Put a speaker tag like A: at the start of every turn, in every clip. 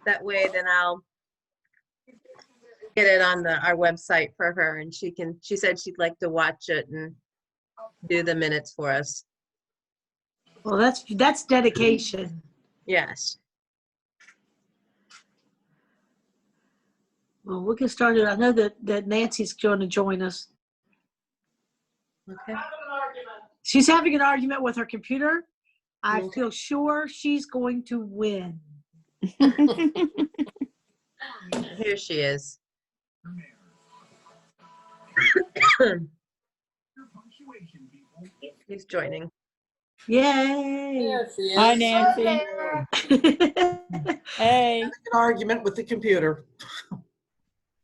A: That way, then I'll get it on our website for her, and she said she'd like to watch it and do the minutes for us.
B: Well, that's dedication.
A: Yes.
B: Well, we'll get started. I know that Nancy's going to join us.
A: Okay.
B: She's having an argument with her computer. I feel sure she's going to win.
A: Here she is. He's joining.
B: Yay!
C: There she is.
D: Hi, Nancy. Hey.
C: An argument with the computer.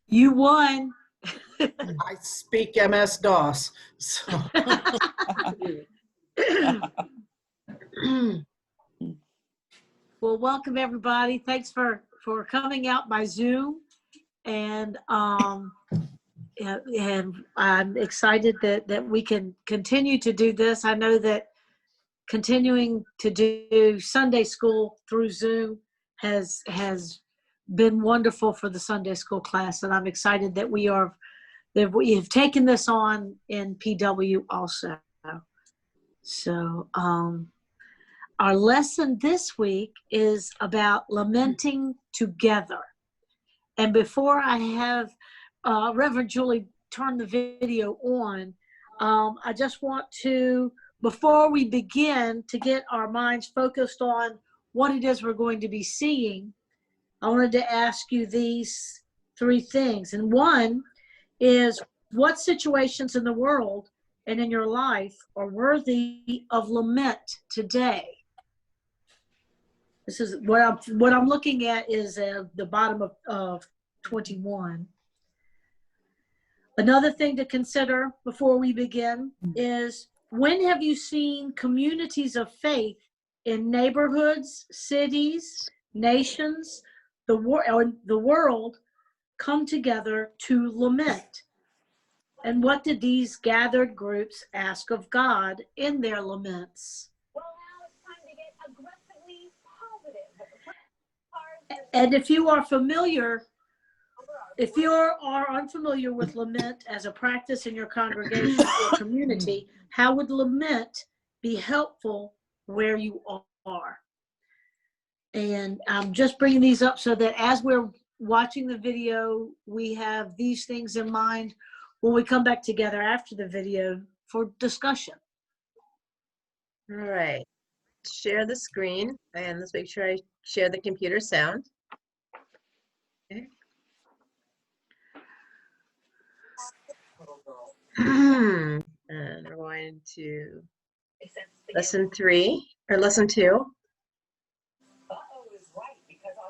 B: You won.
C: I speak MS-DOS. So.
B: Well, welcome everybody. Thanks for coming out by Zoom, and I'm excited that we can continue to do this. I know that continuing to do Sunday school through Zoom has been wonderful for the Sunday school class, and I'm excited that we have taken this on in PW also. So our lesson this week is about lamenting together. And before I have Reverend Julie turn the video on, I just want to, before we begin, to get our minds focused on what it is we're going to be seeing, I wanted to ask you these three things. And one is, what situations in the world and in your life are worthy of lament today? This is what I'm looking at is the bottom of 21. Another thing to consider before we begin is, when have you seen communities of faith in neighborhoods, cities, nations, the world come together to lament? And what did these gathered groups ask of God in their laments?
E: Well, now it's time to get aggressively positive.
B: And if you are unfamiliar with lament as a practice in your congregation or community, how would lament be helpful where you are? And I'm just bringing these up so that as we're watching the video, we have these things in mind when we come back together after the video for discussion.
A: All right. Share the screen, and let's make sure I share the computer sound. Okay. And we're going to lesson 3 or lesson 2.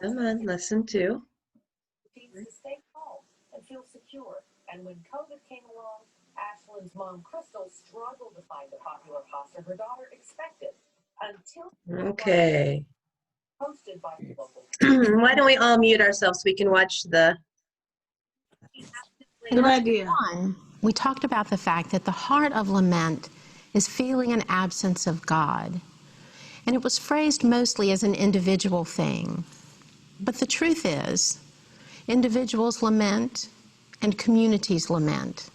A: Come on, lesson 2.
E: To stay calm and feel secure. And when COVID came along, Ashlyn's mom, Crystal, struggled to find the popular pasta her daughter expected until
A: Okay.
E: posted by the local.
A: Why don't we all mute ourselves so we can watch the.
B: Good idea.
F: We talked about the fact that the heart of lament is feeling an absence of God. And it was phrased mostly as an individual thing. But the truth is, individuals lament and communities lament.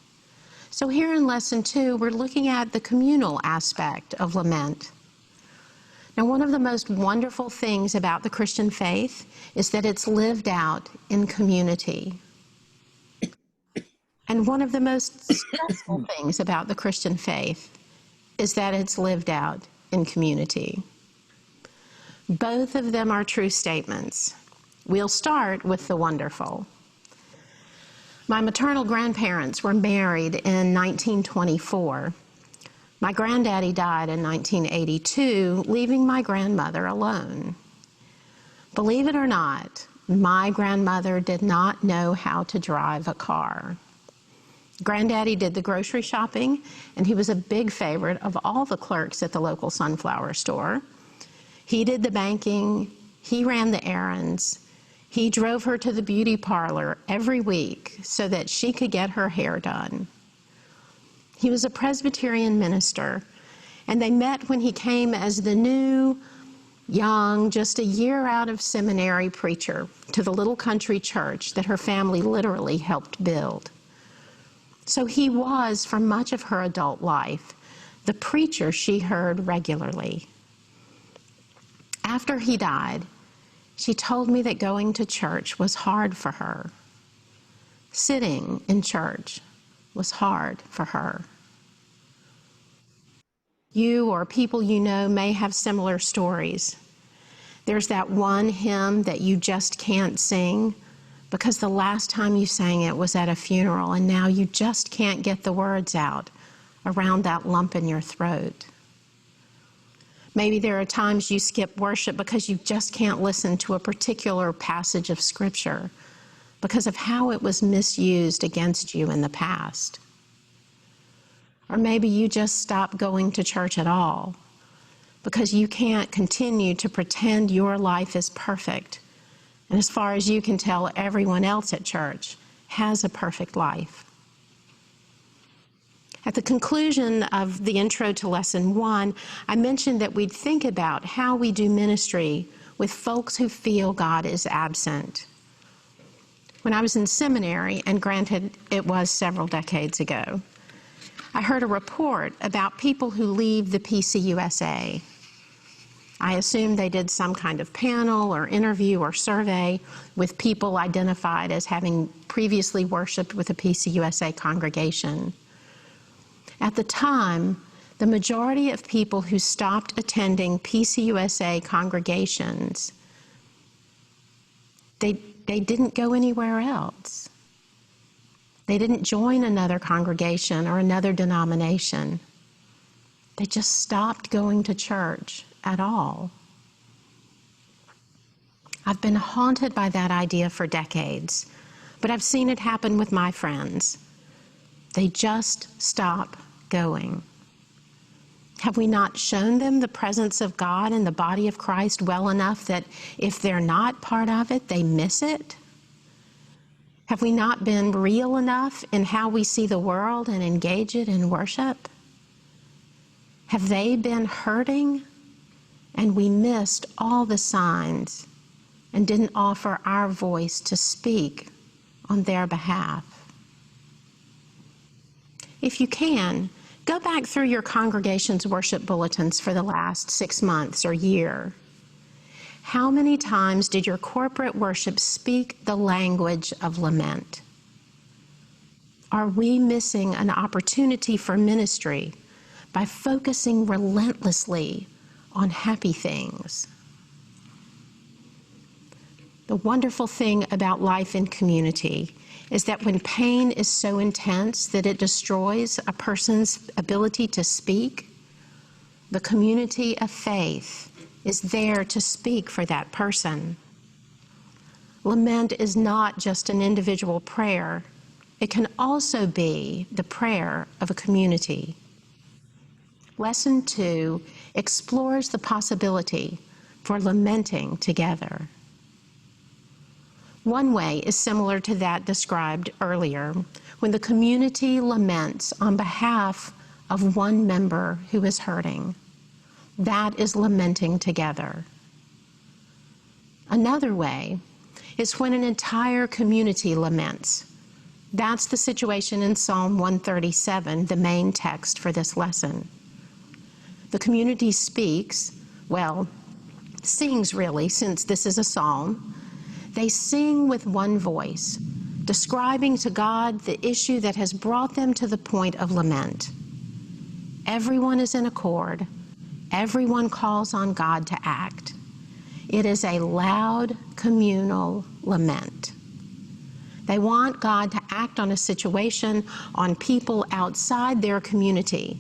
F: So here in lesson 2, we're looking at the communal aspect of lament. Now, one of the most wonderful things about the Christian faith is that it's lived out in community. And one of the most stressful things about the Christian faith is that it's lived out in community. Both of them are true statements. We'll start with the wonderful. My maternal grandparents were married in 1924. My granddaddy died in 1982, leaving my grandmother alone. Believe it or not, my grandmother did not know how to drive a car. Granddaddy did the grocery shopping, and he was a big favorite of all the clerks at the local sunflower store. He did the banking, he ran the errands, he drove her to the beauty parlor every week so that she could get her hair done. He was a Presbyterian minister, and they met when he came as the new young, just a year out of seminary preacher to the little country church that her family literally helped build. So he was, for much of her adult life, the preacher she heard regularly. After he died, she told me that going to church was hard for her. Sitting in church was hard for her. You or people you know may have similar stories. There's that one hymn that you just can't sing because the last time you sang it was at a funeral, and now you just can't get the words out around that lump in your throat. Maybe there are times you skip worship because you just can't listen to a particular passage of Scripture because of how it was misused against you in the past. Or maybe you just stop going to church at all because you can't continue to pretend your life is perfect. And as far as you can tell, everyone else at church has a perfect life. At the conclusion of the intro to Lesson 1, I mentioned that we'd think about how we do ministry with folks who feel God is absent. When I was in seminary, and granted it was several decades ago, I heard a report about people who leave the PCUSA. I assumed they did some kind of panel or interview or survey with people identified as having previously worshiped with a PCUSA congregation. At the time, the majority of people who stopped attending PCUSA congregations, they didn't go anywhere else. They didn't join another congregation or another denomination. They just stopped going to church at all. I've been haunted by that idea for decades, but I've seen it happen with my friends. They just stop going. Have we not shown them the presence of God in the body of Christ well enough that if they're not part of it, they miss it? Have we not been real enough in how we see the world and engage it in worship? Have they been hurting and we missed all the signs and didn't offer our voice to speak on their behalf? If you can, go back through your congregation's worship bulletins for the last 6 months or year. How many times did your corporate worship speak the language of lament? Are we missing an opportunity for ministry by focusing relentlessly on happy things? The wonderful thing about life in community is that when pain is so intense that it destroys a person's ability to speak, the community of faith is there to speak for that person. Lament is not just an individual prayer. It can also be the prayer of a community. Lesson 2 explores the possibility for lamenting together. One way is similar to that described earlier, when the community laments on behalf of one member who is hurting. That is lamenting together. Another way is when an entire community laments. That's the situation in Psalm 137, the main text for this lesson. The community speaks, well, sings really, since this is a psalm. They sing with one voice, describing to God the issue that has brought them to the point of lament. Everyone is in accord. Everyone calls on God to act. It is a loud communal lament. They want God to act on a situation, on people outside their community.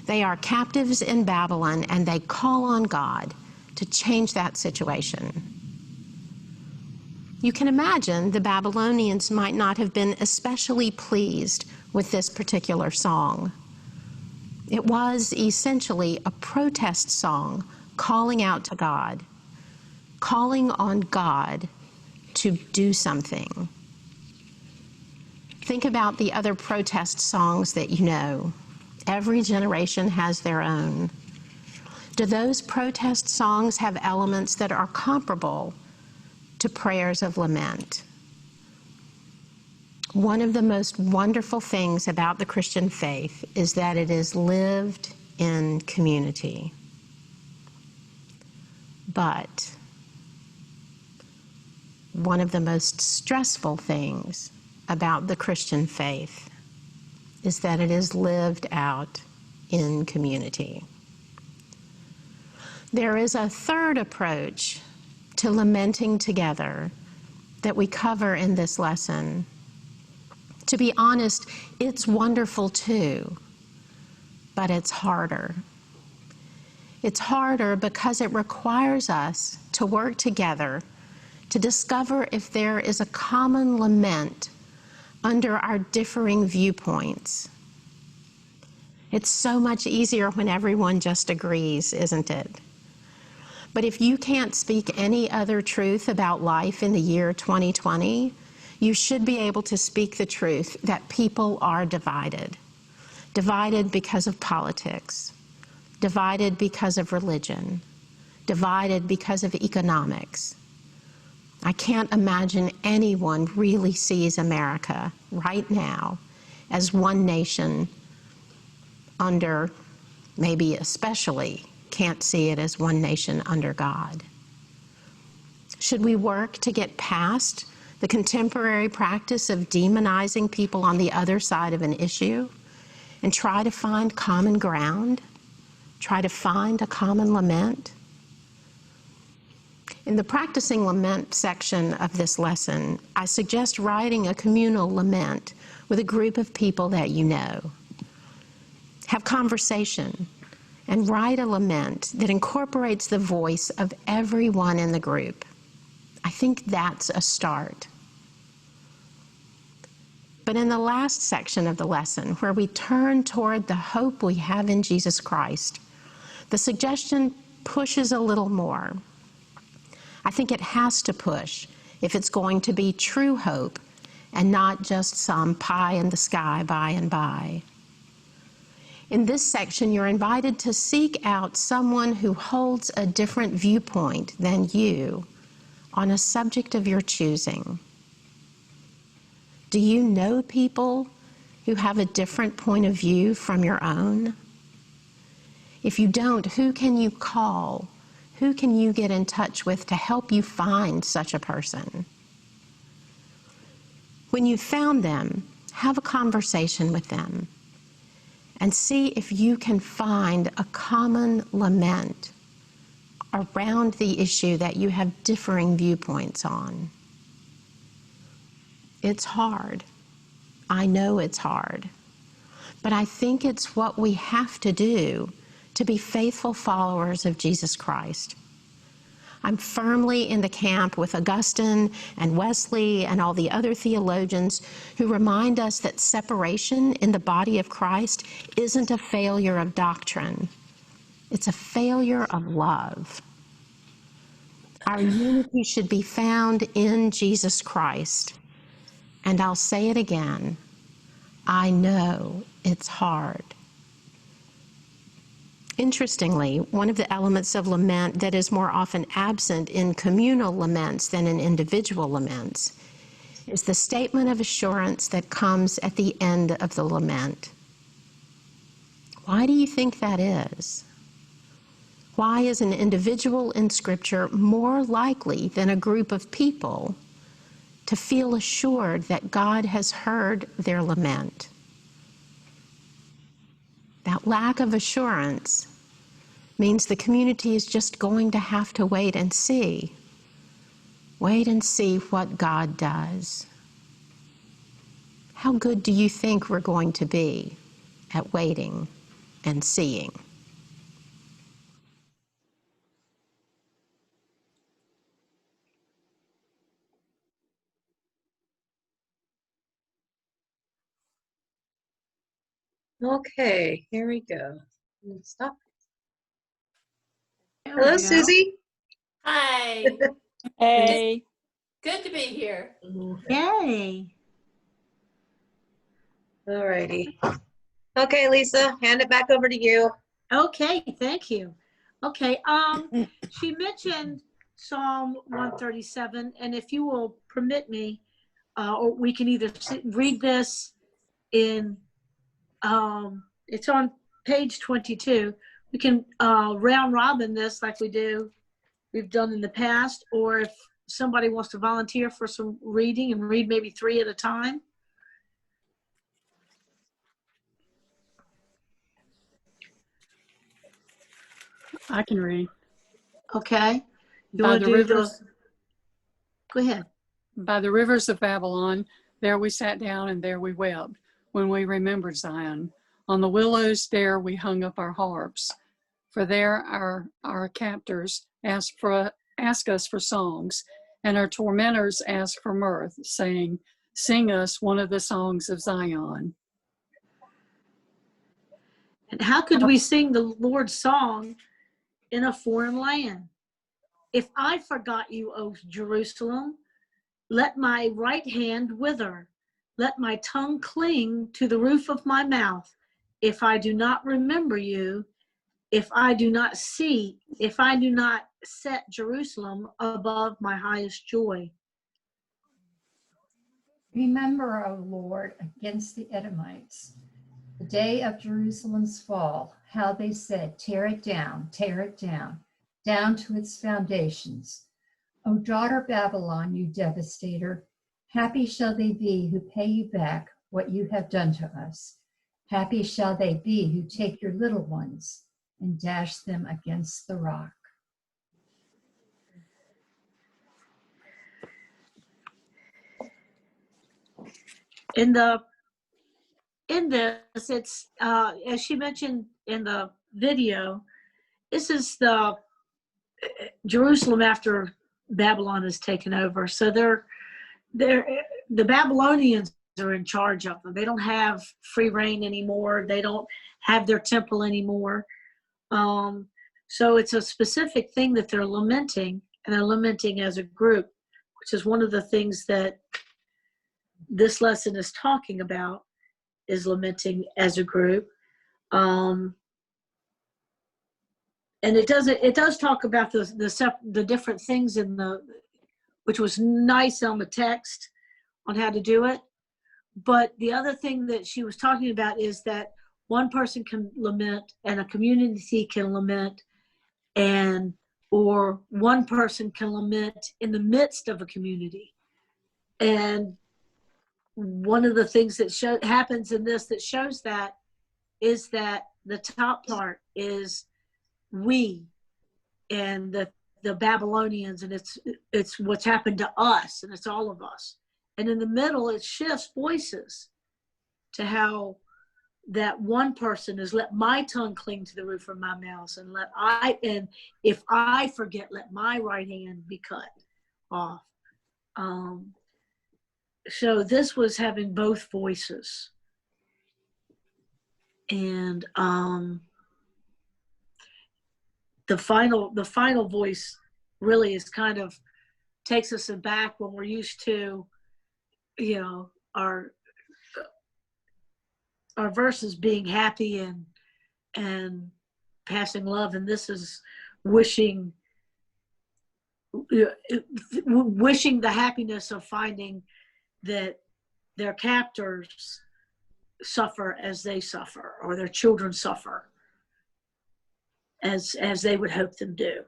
F: They are captives in Babylon, and they call on God to change that situation. You can imagine the Babylonians might not have been especially pleased with this particular song. It was essentially a protest song calling out to God, calling on God to do something. Think about the other protest songs that you know. Every generation has their own. Do those protest songs have elements that are comparable to prayers of lament? One of the most wonderful things about the Christian faith is that it is lived in community. But one of the most stressful things about the Christian faith is that it is lived out in community. There is a third approach to lamenting together that we cover in this lesson. To be honest, it's wonderful too, but it's harder. It's harder because it requires us to work together to discover if there is a common lament under our differing viewpoints. It's so much easier when everyone just agrees, isn't it? But if you can't speak any other truth about life in the year 2020, you should be able to speak the truth that people are divided. Divided because of politics, divided because of religion, divided because of economics. I can't imagine anyone really sees America right now as one nation under, maybe especially, can't see it as one nation under God. Should we work to get past the contemporary practice of demonizing people on the other side of an issue and try to find common ground, try to find a common lament? In the Practicing Lament section of this lesson, I suggest writing a communal lament with a group of people that you know. Have conversation and write a lament that incorporates the voice of everyone in the group. I think that's a start. But in the last section of the lesson, where we turn toward the hope we have in Jesus Christ, the suggestion pushes a little more. I think it has to push if it's going to be true hope and not just some pie in the sky by and by. In this section, you're invited to seek out someone who holds a different viewpoint than you on a subject of your choosing. Do you know people who have a different point of view from your own? If you don't, who can you call? Who can you get in touch with to help you find such a person? When you've found them, have a conversation with them and see if you can find a common lament around the issue that you have differing viewpoints on. It's hard. I know it's hard. But I think it's what we have to do to be faithful followers of Jesus Christ. I'm firmly in the camp with Augustine and Wesley and all the other theologians who remind us that separation in the body of Christ isn't a failure of doctrine. It's a failure of love. Our unity should be found in Jesus Christ. And I'll say it again, I know it's hard. Interestingly, one of the elements of lament that is more often absent in communal laments than in individual laments is the statement of assurance that comes at the end of the lament. Why do you think that is? Why is an individual in Scripture more likely than a group of people to feel assured that God has heard their lament? That lack of assurance means the community is just going to have to wait and see. Wait and see what God does. How good do you think we're going to be at waiting and seeing?
A: Okay, here we go. Stop.
B: There we
A: Hello,
B: go.
A: Susie.
D: Hi,
G: Hey.
D: good to be here.
B: Yay.
A: All righty. Okay, Lisa, hand it back over to you.
B: Okay, thank you. Okay, she mentioned Psalm 137, and if you will permit me, or we can either read this in, it's on page 22. We can round robin this like we've done in the past, or if somebody wants to volunteer for some reading and read maybe 3 at a time.
G: I can read.
B: Okay. You
G: By
B: want to
G: the
B: do
G: rivers,
B: go ahead.
G: by the rivers of Babylon, there we sat down and there we wept when we remembered Zion. On the willows there we hung up our harps. For there our captors ask us for songs, and our tormentors ask for mirth, saying, "Sing us one of the songs of Zion."
B: And how could we sing the Lord's song in a foreign land? If I forgot you, O Jerusalem, let my right hand wither. Let my tongue cling to the roof of my mouth. If I do not remember you, if I do not set Jerusalem above my highest joy.
H: Remember, O Lord, against the Edomites, the day of Jerusalem's fall, how they said, tear it down down to its foundations. O daughter Babylon, you devastator, happy shall they be who pay you back what you have done to us. Happy shall they be who take your little ones and dash them against the rock.
B: In this, it's as she mentioned in the video, this is the Jerusalem after Babylon is taken over. So the Babylonians are in charge of them. They don't have free reign anymore. They don't have their temple anymore. So it's a specific thing that they're lamenting, and they're lamenting as a group, which is one of the things that this lesson is talking about, is lamenting as a group. And it does talk about the different things which was nice on the text on how to do it. But the other thing that she was talking about is that one person can lament and a community can lament, or one person can lament in the midst of a community. And one of the things that happens in this that shows that is that the top part is we and the Babylonians, and it's what's happened to us, and it's all of us. And in the middle, it shifts voices to how that one person is, let my tongue cling to the roof of my mouth, and if I forget, let my right hand be cut off. So this was having both voices. And the final voice really is kind of takes us back when we're used to, our verses being happy and passing love, and this is wishing the happiness of finding that their captors suffer as they suffer, or their children suffer as they would hope them do.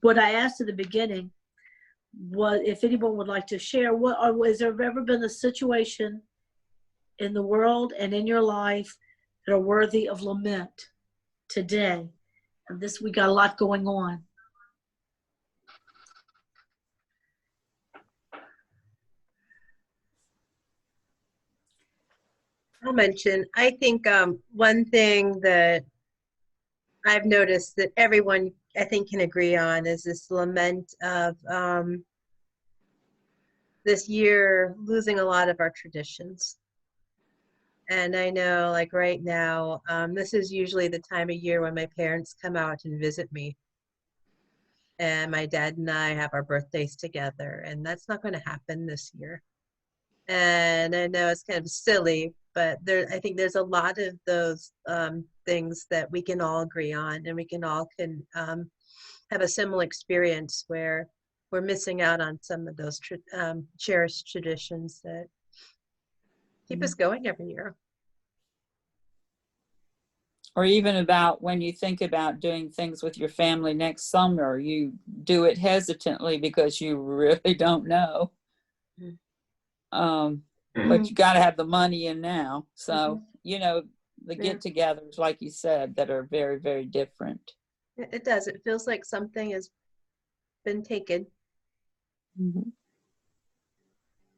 B: What I asked at the beginning was if anyone would like to share, has there ever been a situation in the world and in your life that are worthy of lament today? And we got a lot going on.
A: I'll mention, I think one thing that I've noticed that everyone, I think, can agree on is this lament of this year losing a lot of our traditions. And I know, like right now, this is usually the time of year when my parents come out and visit me. and my dad and I have our birthdays together, and that's not going to happen this year. And I know it's kind of silly, but I think there's a lot of those things that we can all agree on, and we can all have a similar experience where we're missing out on some of those cherished traditions that keep us going every year.
I: Or even about when you think about doing things with your family next summer, you do it hesitantly because you really don't know. But you got to have the money in now. So, you know, the get-togethers, like you said, that are very, very different.
A: It does. It feels like something has been taken.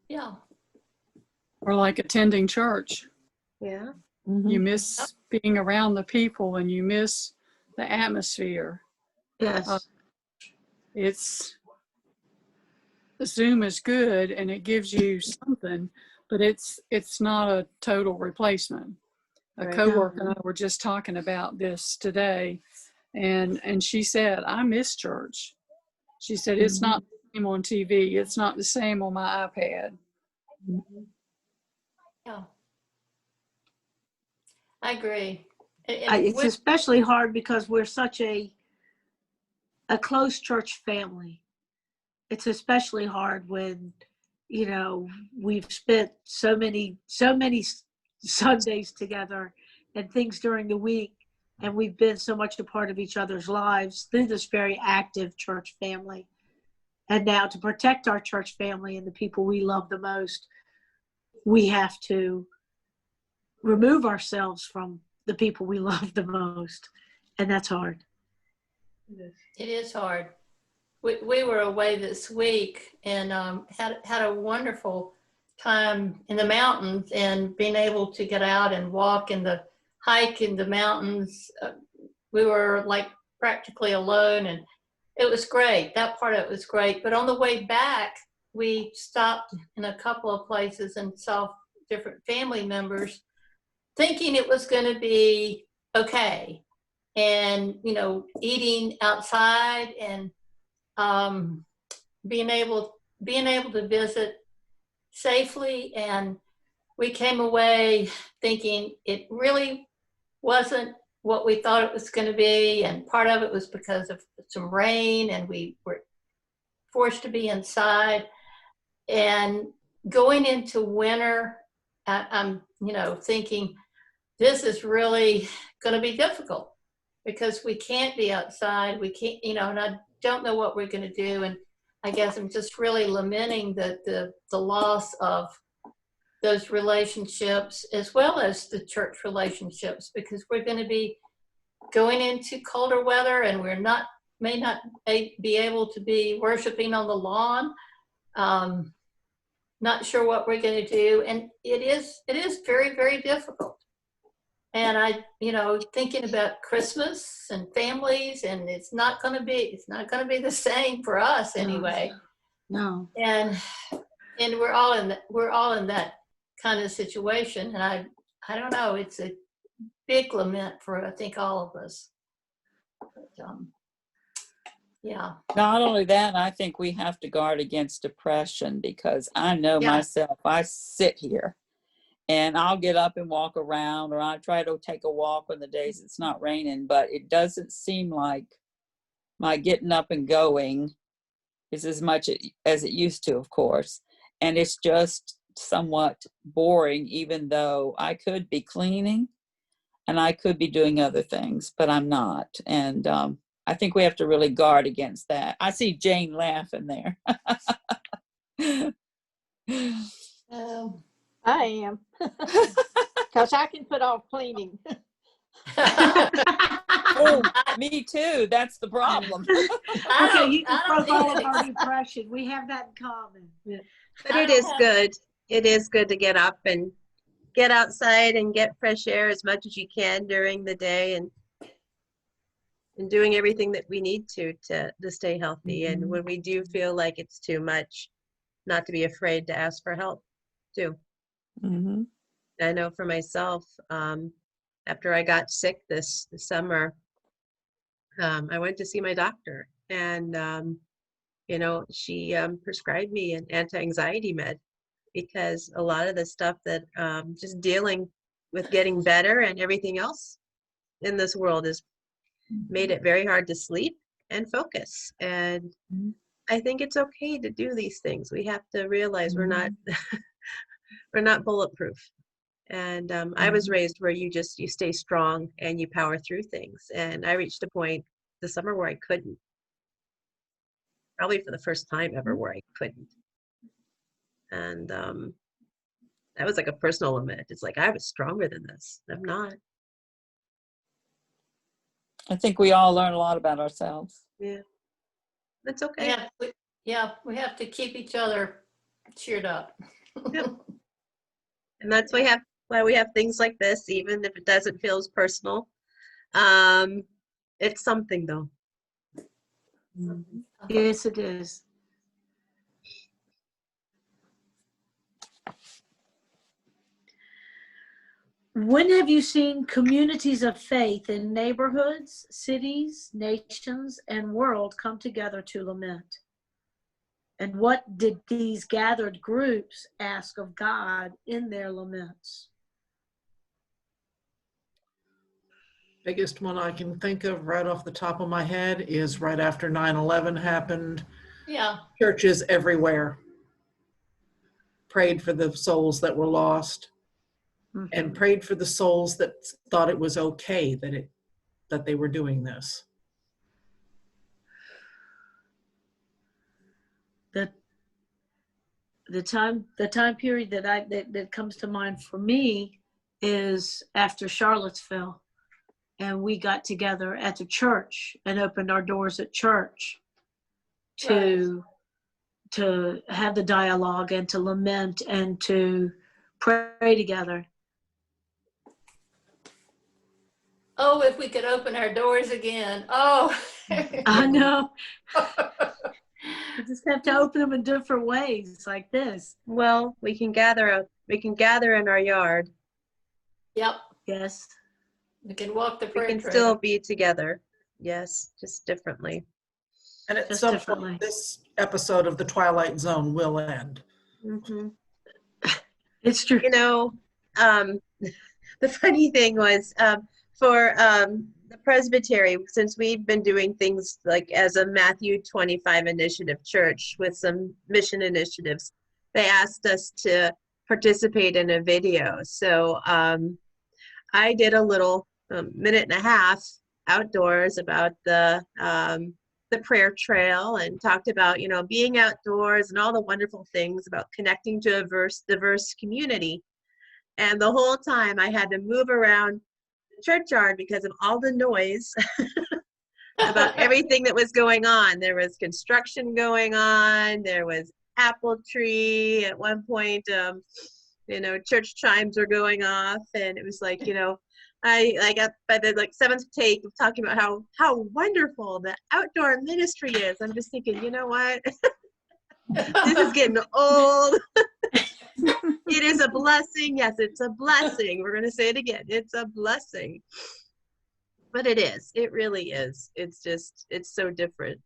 D: Yeah.
G: Or like attending church.
A: Yeah.
G: You miss being around the people and you miss the atmosphere.
B: Yes.
G: It's Zoom is good and it gives you something, but it's not a total replacement. A
A: Right.
G: coworker and I were just talking about this today, and she said, I miss church. She said, it's not the same on TV. It's not the same on my iPad.
D: Yeah. I agree.
B: It's especially hard because we're such a close church family. It's especially hard when, you know, we've spent so many Sundays together and things during the week, and we've been so much a part of each other's lives through this very active church family. And now to protect our church family and the people we love the most, we have to remove ourselves from the people we love the most. And that's hard.
D: It is hard. We were away this week and had a wonderful time in the mountains, and being able to get out and walk in the hike in the mountains. We were like practically alone, and it was great. That part of it was great. But on the way back, we stopped in a couple of places and saw different family members, thinking it was going to be okay. And, you know, eating outside and being able to visit safely. And we came away thinking it really wasn't what we thought it was going to be. And part of it was because of some rain, and we were forced to be inside. And going into winter, I'm, you know, thinking this is really going to be difficult because we can't be outside. We can't, you know, and I don't know what we're going to do. And I guess I'm just really lamenting the loss of those relationships as well as the church relationships, because we're going to be going into colder weather, and may not be able to be worshiping on the lawn. Not sure what we're going to do. And it is very, very difficult. And I, you know, thinking about Christmas and families, and it's not going to be the same for us anyway.
B: No.
D: And we're all in that kind of situation. And I don't know, it's a big lament for, I think, all of us. But, yeah.
I: Not only that, I think we have to guard against depression, because I know myself, I sit here and I'll get up and walk around, or I try to take a walk on the days it's not raining, but it doesn't seem like my getting up and going is as much as it used to, of course. And it's just somewhat boring, even though I could be cleaning and I could be doing other things, but I'm not. And I think we have to really guard against that. I see Jane laughing there.
J: I am. Because I can put off cleaning.
I: Oh, me too. That's the problem.
B: Okay, you can throw all of our depression. We have that in common.
A: But it is good. It is good to get up and get outside and get fresh air as much as you can during the day, and doing everything that we need to stay healthy. And when we do feel like it's too much, not to be afraid to ask for help too.
I: Mm-hmm.
A: I know for myself, after I got sick this summer, I went to see my doctor, And, she prescribed me an anti-anxiety med because a lot of the stuff that just dealing with getting better and everything else in this world has made it very hard to sleep and focus. And I think it's okay to do these things. We have to realize we're not we're not bulletproof. And I was raised where you stay strong and you power through things. And I reached a point this summer where I couldn't. Probably for the first time ever where I couldn't. And that was like a personal limit. It's like I was stronger than this. I'm not.
I: I think we all learn a lot about ourselves.
A: Yeah. That's okay.
D: We have to keep each other cheered up.
A: Yep. And that's why we have things like this, even if it doesn't feel as personal. It's something though.
B: Yes, it is. When have you seen communities of faith in neighborhoods, cities, nations, and world come together to lament? And what did these gathered groups ask of God in their laments?
C: Biggest one I can think of right off the top of my head is right after 9/11 happened.
D: Yeah.
C: Churches everywhere prayed for the souls that were lost and prayed for the souls that thought it was okay that they were doing this.
B: The time period that comes to mind for me is after Charlottesville, and we got together at the church and opened our doors at church to have the dialogue and to lament and to pray together.
D: Oh, if we could open our doors again. Oh.
B: I know. We just have to open them in different ways like this.
A: Well, we can gather in our yard.
D: Yep.
B: Yes.
D: We can walk the
A: We
D: prayer
A: can
D: trail.
A: still be together. Yes, just differently.
C: And at
B: Just
C: some
B: differently.
C: point, this episode of The Twilight Zone will end.
A: Mm-hmm.
B: It's true.
A: The funny thing was for the presbytery, since we've been doing things like as a Matthew 25 initiative church with some mission initiatives, they asked us to participate in a video. So I did a little minute and a half outdoors about the prayer trail and talked about, being outdoors and all the wonderful things about connecting to a diverse community. And the whole time I had to move around the churchyard because of all the noise about everything that was going on. There was construction going on. There was apple tree. At one point, church chimes were going off. And it was like, I got by the seventh take of talking about how wonderful the outdoor ministry is. I'm just thinking, you know what? This is getting old. It is a blessing. Yes, it's a blessing. We're going to say it again. It's a blessing. But it is. It really is. It's so different.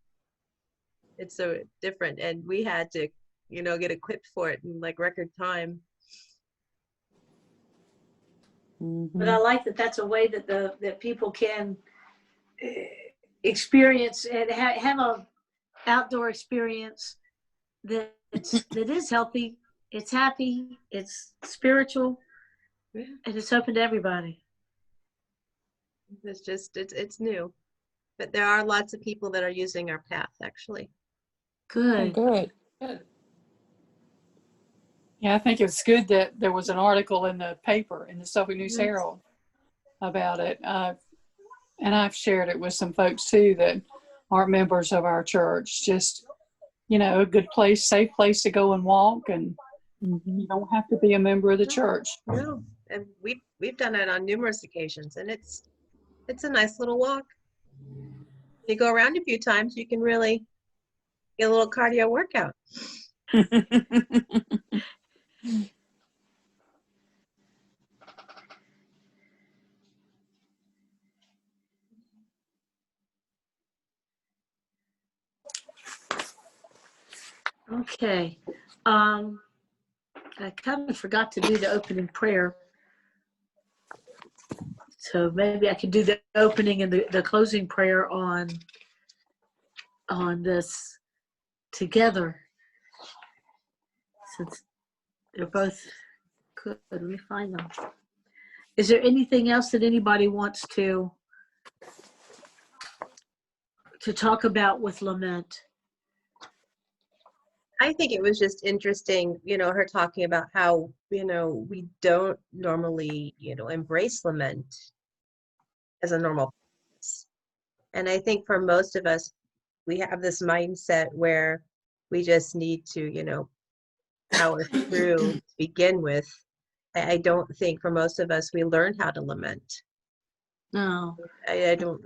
A: It's so different. And we had to, get equipped for it in record time.
B: But I like that that's a way that people can experience and have a outdoor experience that is healthy, it's happy, it's spiritual, and it's open to everybody.
A: It's new. But there are lots of people that are using our path, actually.
B: Good.
I: Good.
G: Yeah, I think it's good that there was an article in the paper, in the Suffolk News Herald, about it. And I've shared it with some folks too that aren't members of our church. Just, a good place, safe place to go and walk, and you don't have to be a member of the church.
A: No, and we've done it on numerous occasions, and it's a nice little walk. You go around a few times, you can really get a little cardio workout.
B: Okay. I kind of forgot to do the opening prayer. So maybe I could do the opening and the closing prayer on this together, since they're both good. Let me find them. Is there anything else that anybody wants to talk about with lament?
A: I think it was just interesting, her talking about how, we don't normally, embrace lament as a normal practice. And I think for most of us, we have this mindset where we just need to, power through to begin with. I don't think for most of us, we learn how to lament.
B: No.
A: I don't,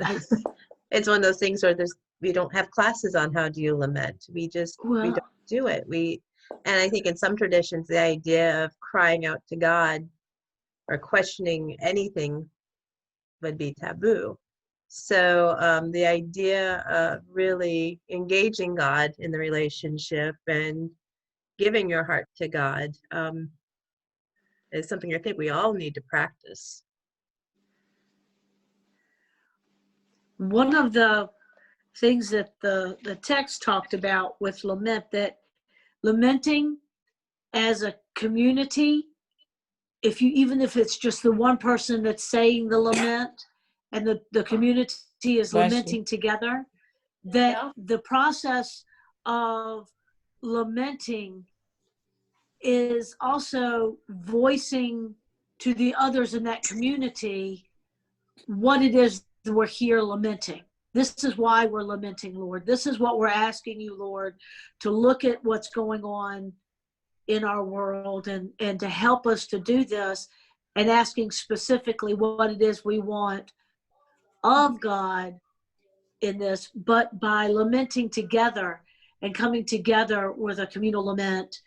A: it's one of those things where we don't have classes on how do you lament. We don't do it. And I think in some traditions, the idea of crying out to God or questioning anything would be taboo. So the idea of really engaging God in the relationship and giving your heart to God is something I think we all need to practice.
B: One of the things that the text talked about with lament, that lamenting as a community, even if it's just the one person that's saying the lament and the community is lamenting together, that the process of lamenting is also voicing to the others in that community what it is we're here lamenting. This is why we're lamenting, Lord. This is what we're asking you, Lord, to look at what's going on in our world and to help us to do this, and asking specifically what it is we want of God in this. But by lamenting together and coming together with a communal lament,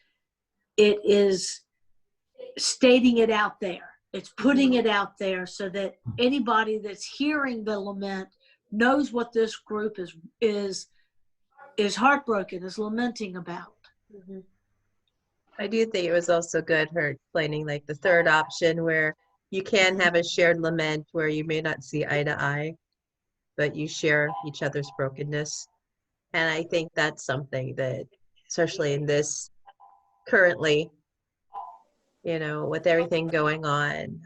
B: it is stating it out there. It's putting it out there so that anybody that's hearing the lament knows what this group is heartbroken, is lamenting about.
A: Mm-hmm. I do think it was also good her explaining like the third option where you can have a shared lament where you may not see eye to eye, but you share each other's brokenness. And I think that's something that, especially in this currently, with everything going on,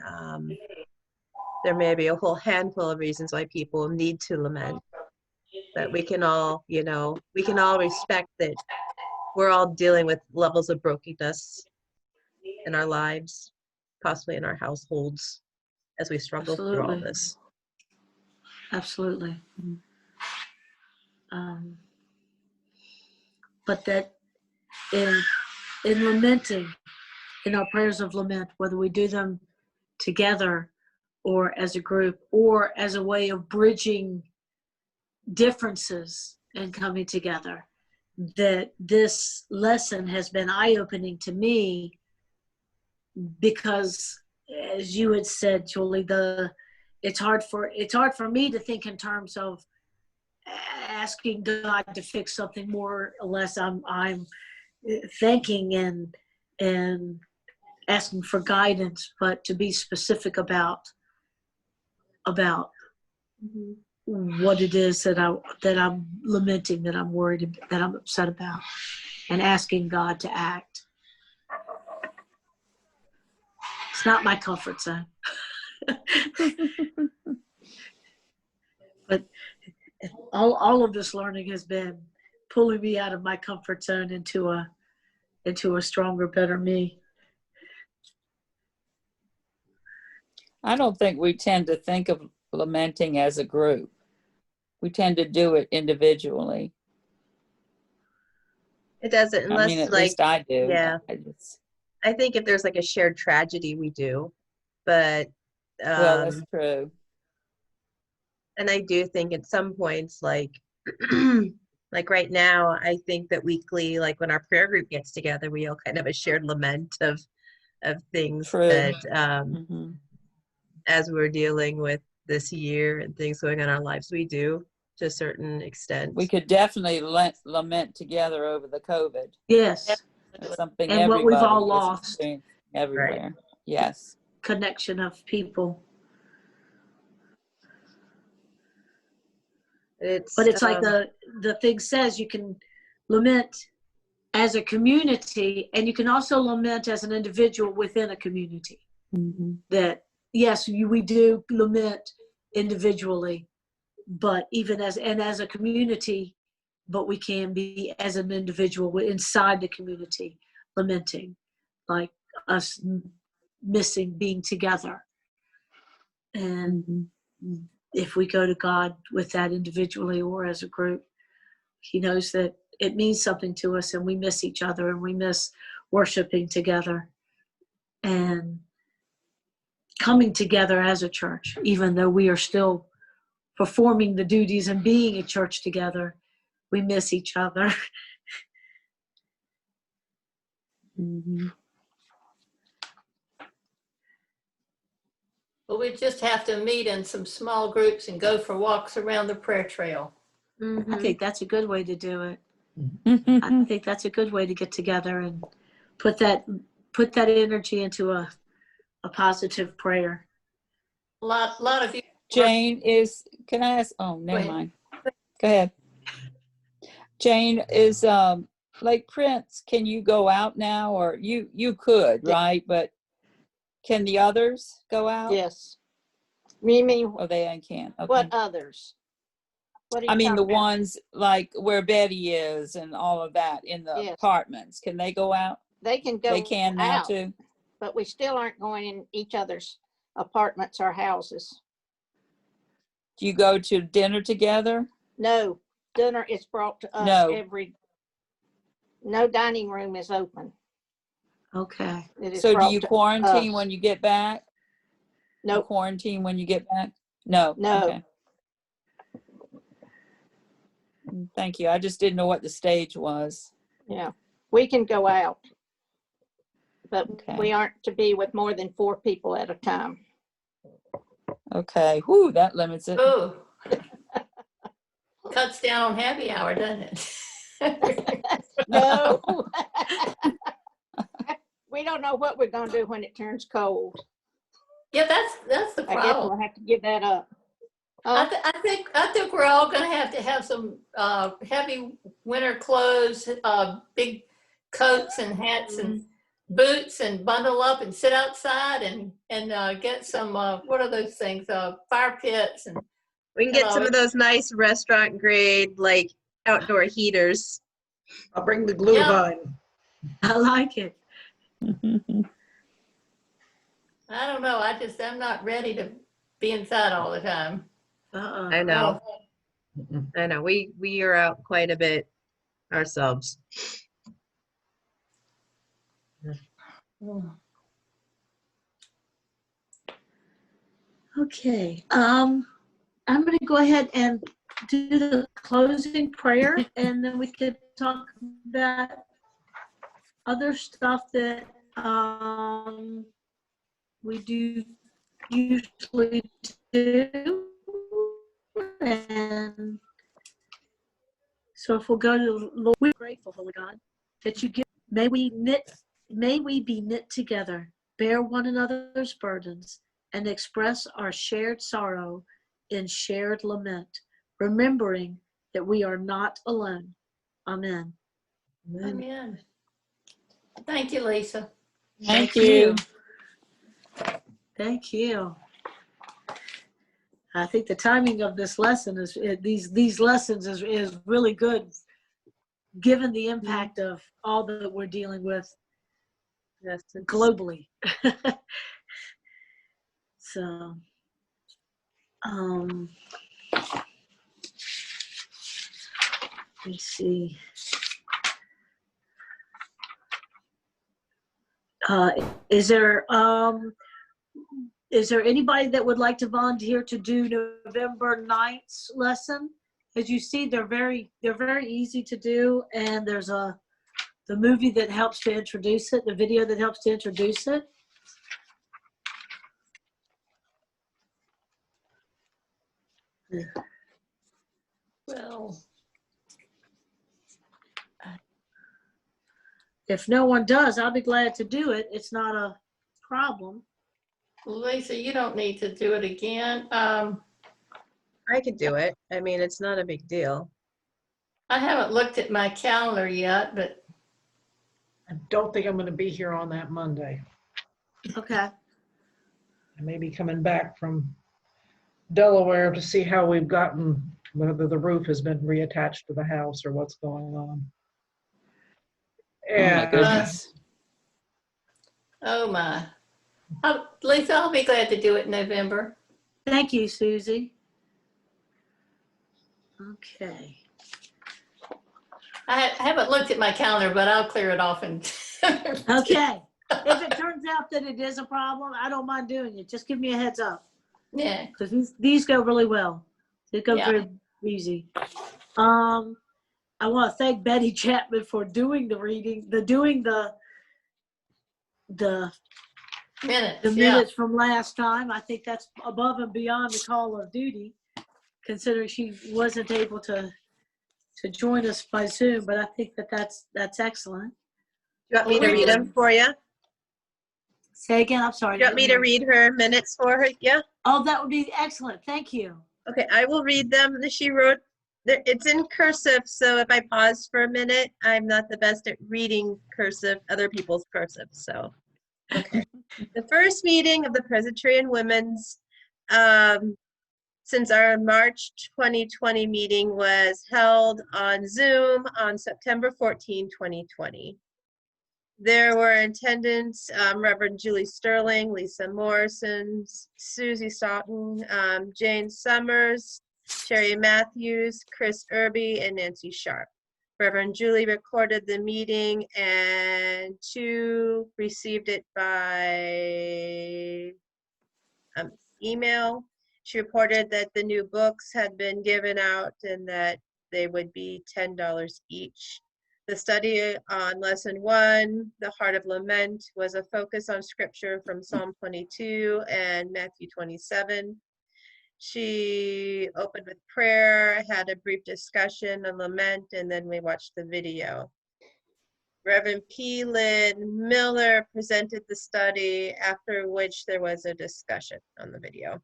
A: there may be a whole handful of reasons why people need to lament. But we can all, respect that we're all dealing with levels of brokenness in our lives, possibly in our households, as we struggle through all this.
B: Absolutely. But that in lamenting, in our prayers of lament, whether we do them together or as a group or as a way of bridging differences and coming together, that this lesson has been eye-opening to me, because as you had said, Julie, it's hard for me to think in terms of asking God to fix something, more or less I'm thinking and asking for guidance, but to be specific about what it is that I'm lamenting, that I'm worried, that I'm upset about, and asking God to act. It's not my comfort zone. But all of this learning has been pulling me out of my comfort zone into a stronger, better me.
I: I don't think we tend to think of lamenting as a group. We tend to do it individually.
A: It doesn't, unless
I: at least I do.
A: Yeah. I think if there's like a shared tragedy, we do. But
I: well, that's true.
A: And I do think at some points, like like right now, I think that weekly, like when our prayer group gets together, we all kind of have a shared lament of things that as we're dealing with this year and things going on in our lives, we do. to a certain extent.
I: We could definitely lament together over the COVID.
B: Yes.
I: That's something
B: And what we've all
I: everybody is
B: lost.
I: experiencing everywhere. Yes.
B: Connection of people. But it's like the thing says, you can lament as a community, and you can also lament as an individual within a community.
I: Mm-hmm.
B: That yes, we do lament individually, but even as a community, but we can be as an individual inside the community lamenting, like us missing being together. And if we go to God with that individually or as a group, he knows that it means something to us, and we miss each other, and we miss worshiping together and coming together as a church, even though we are still performing the duties and being a church together. We miss each other.
I: Mm-hmm.
D: But we just have to meet in some small groups and go for walks around the prayer trail.
B: I think that's a good way to do it.
I: Mm-hmm.
B: I think that's a good way to get together and put that energy into a positive prayer.
D: A lot of you.
I: Jane can I ask? Oh, never
D: ahead.
I: mind. Go ahead. Jane, is Lake Prince, can you go out now? Or you could, right? But can the others go out?
J: Yes. You mean
I: Oh, they can't. Okay.
J: what others? What are you
I: I mean, the
J: talking about?
I: ones like where Betty is and all of that in the
J: Yes.
I: apartments. Can they go out?
J: They can go
I: They can now
J: out,
I: too.
J: but we still aren't going in each other's apartments or houses.
I: Do you go to dinner together?
J: No, dinner is brought to us
I: No.
J: no dining room is open.
B: Okay.
J: It is
I: So do
J: brought
I: you
J: to
I: quarantine
J: us.
I: when you get back? You
J: Nope.
I: quarantine when you get back? No.
J: No.
I: Okay. Thank you. I just didn't know what the stage was.
J: Yeah, we can go out, but
I: Okay.
J: we aren't to be with more than 4 people at a time.
I: Okay. Whew, that limits it.
D: Oh, cuts down on happy hour, doesn't it?
J: No. We don't know what we're going to do when it turns cold.
D: Yeah, that's the
J: I guess
D: problem.
J: we'll have to give that up.
D: I think we're all going to have some heavy winter clothes, big coats and hats and boots, and bundle up and sit outside and get some what are those things? Fire pits, and
A: We can get some of those nice restaurant grade, like outdoor heaters.
C: I'll bring the glue gun.
B: I like it.
D: I don't know. I'm not ready to be inside all the time.
A: I know. I know. We are out quite a bit ourselves.
B: Okay. I'm going to go ahead and do the closing prayer, and then we could talk about other stuff that we do usually do. And so if we'll go to Lord, we're grateful, Holy God, that you give. May we be knit together, bear one another's burdens, and express our shared sorrow in shared lament, remembering that we are not alone. Amen.
D: Amen. Thank you, Lisa.
I: Thank you.
B: Thank you. I think the timing of this lesson is these lessons is really good, given the impact of all that we're dealing with globally. So, let's see. Is there anybody that would like to volunteer to do November 9th's lesson? As you see, they're very easy to do, and there's the movie that helps to introduce it, the video that helps to introduce it. if no one does, I'll be glad to do it. It's not a problem.
D: Lisa, you don't need to do it again.
A: I could do it. I mean, it's not a big deal.
D: I haven't looked at my calendar yet, but
C: I don't think I'm going to be here on that Monday.
B: Okay.
C: I may be coming back from Delaware to see how we've gotten, whether the roof has been reattached to the house or what's going on.
I: Oh my
C: And
I: goodness.
D: oh my. Lisa, I'll be glad to do it in November.
B: Thank you, Susie. Okay.
D: I haven't looked at my calendar, but I'll clear it off and.
B: Okay. If it turns out that it is a problem, I don't mind doing it. Just give me a heads up.
D: Yeah.
B: Because these go really well. They go
D: Yeah.
B: very easy. I want to thank Betty Chapman for doing the reading, doing the
D: Minutes.
B: the
D: Yeah.
B: minutes from last time. I think that's above and beyond the call of duty, considering she wasn't able to join us by Zoom. But I think that's excellent.
A: Do you want me to
D: We're
A: read
D: just-
A: them for you?
B: Say again. I'm sorry.
A: Do you want me to read her minutes for her? Yeah?
B: Oh, that would be excellent. Thank you.
A: Okay, I will read them. She wrote, it's in cursive, so if I pause for a minute, I'm not the best at reading cursive, other people's cursive, so. Okay. The first meeting of the Presbyterian Women's, since our March 2020 meeting was held on Zoom on September 14, 2020. There were in attendance Reverend Julie Sterling, Lisa Morrison, Susie Stoughton, Jane Summers, Terry Matthews, Chris Irby, and Nancy Sharp. Reverend Julie recorded the meeting and two received it by email. She reported that the new books had been given out and that they would be $10 each. The study on lesson 1, the Heart of Lament, was a focus on scripture from Psalm 22 and Matthew 27. She opened with prayer, had a brief discussion on lament, and then we watched the video. Reverend P. Lynn Miller presented the study, after which there was a discussion on the video.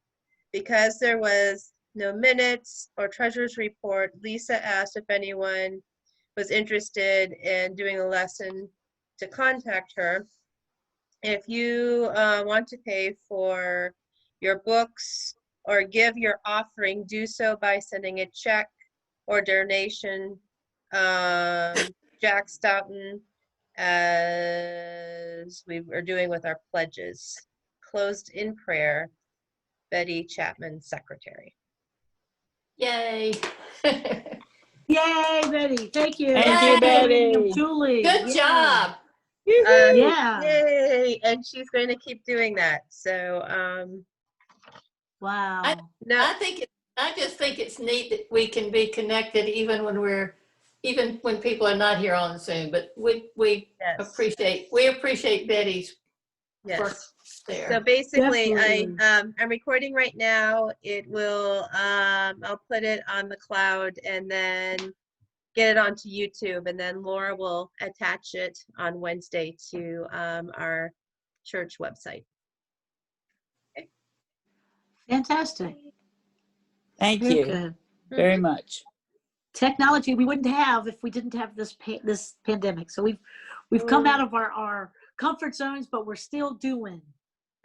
A: Because there was no minutes or treasurer's report, Lisa asked if anyone was interested in doing a lesson to contact her. If you want to pay for your books or give your offering, do so by sending a check or donation. Jack Stoughton, as we are doing with our pledges. Closed in prayer, Betty Chapman, Secretary.
D: Yay.
B: Yay, Betty. Thank you.
I: Thank you, Betty.
B: Julie.
D: Good
B: Yay.
D: job.
B: Yeah.
A: Yay! And she's going to keep doing that. So,
B: Wow.
A: no,
D: I just think it's neat that we can be connected even when people are not here on Zoom. But we
A: yes,
D: appreciate Betty's work
A: yes.
D: there.
A: So basically,
B: Definitely.
A: I'm recording right now. It will, I'll put it on the cloud and then get it onto YouTube, and then Laura will attach it on Wednesday to our church website.
B: Fantastic.
I: Thank
B: Very
I: you
B: good.
I: very much.
B: Technology we wouldn't have if we didn't have this pandemic. So we've come out of our comfort zones, but we're still doing.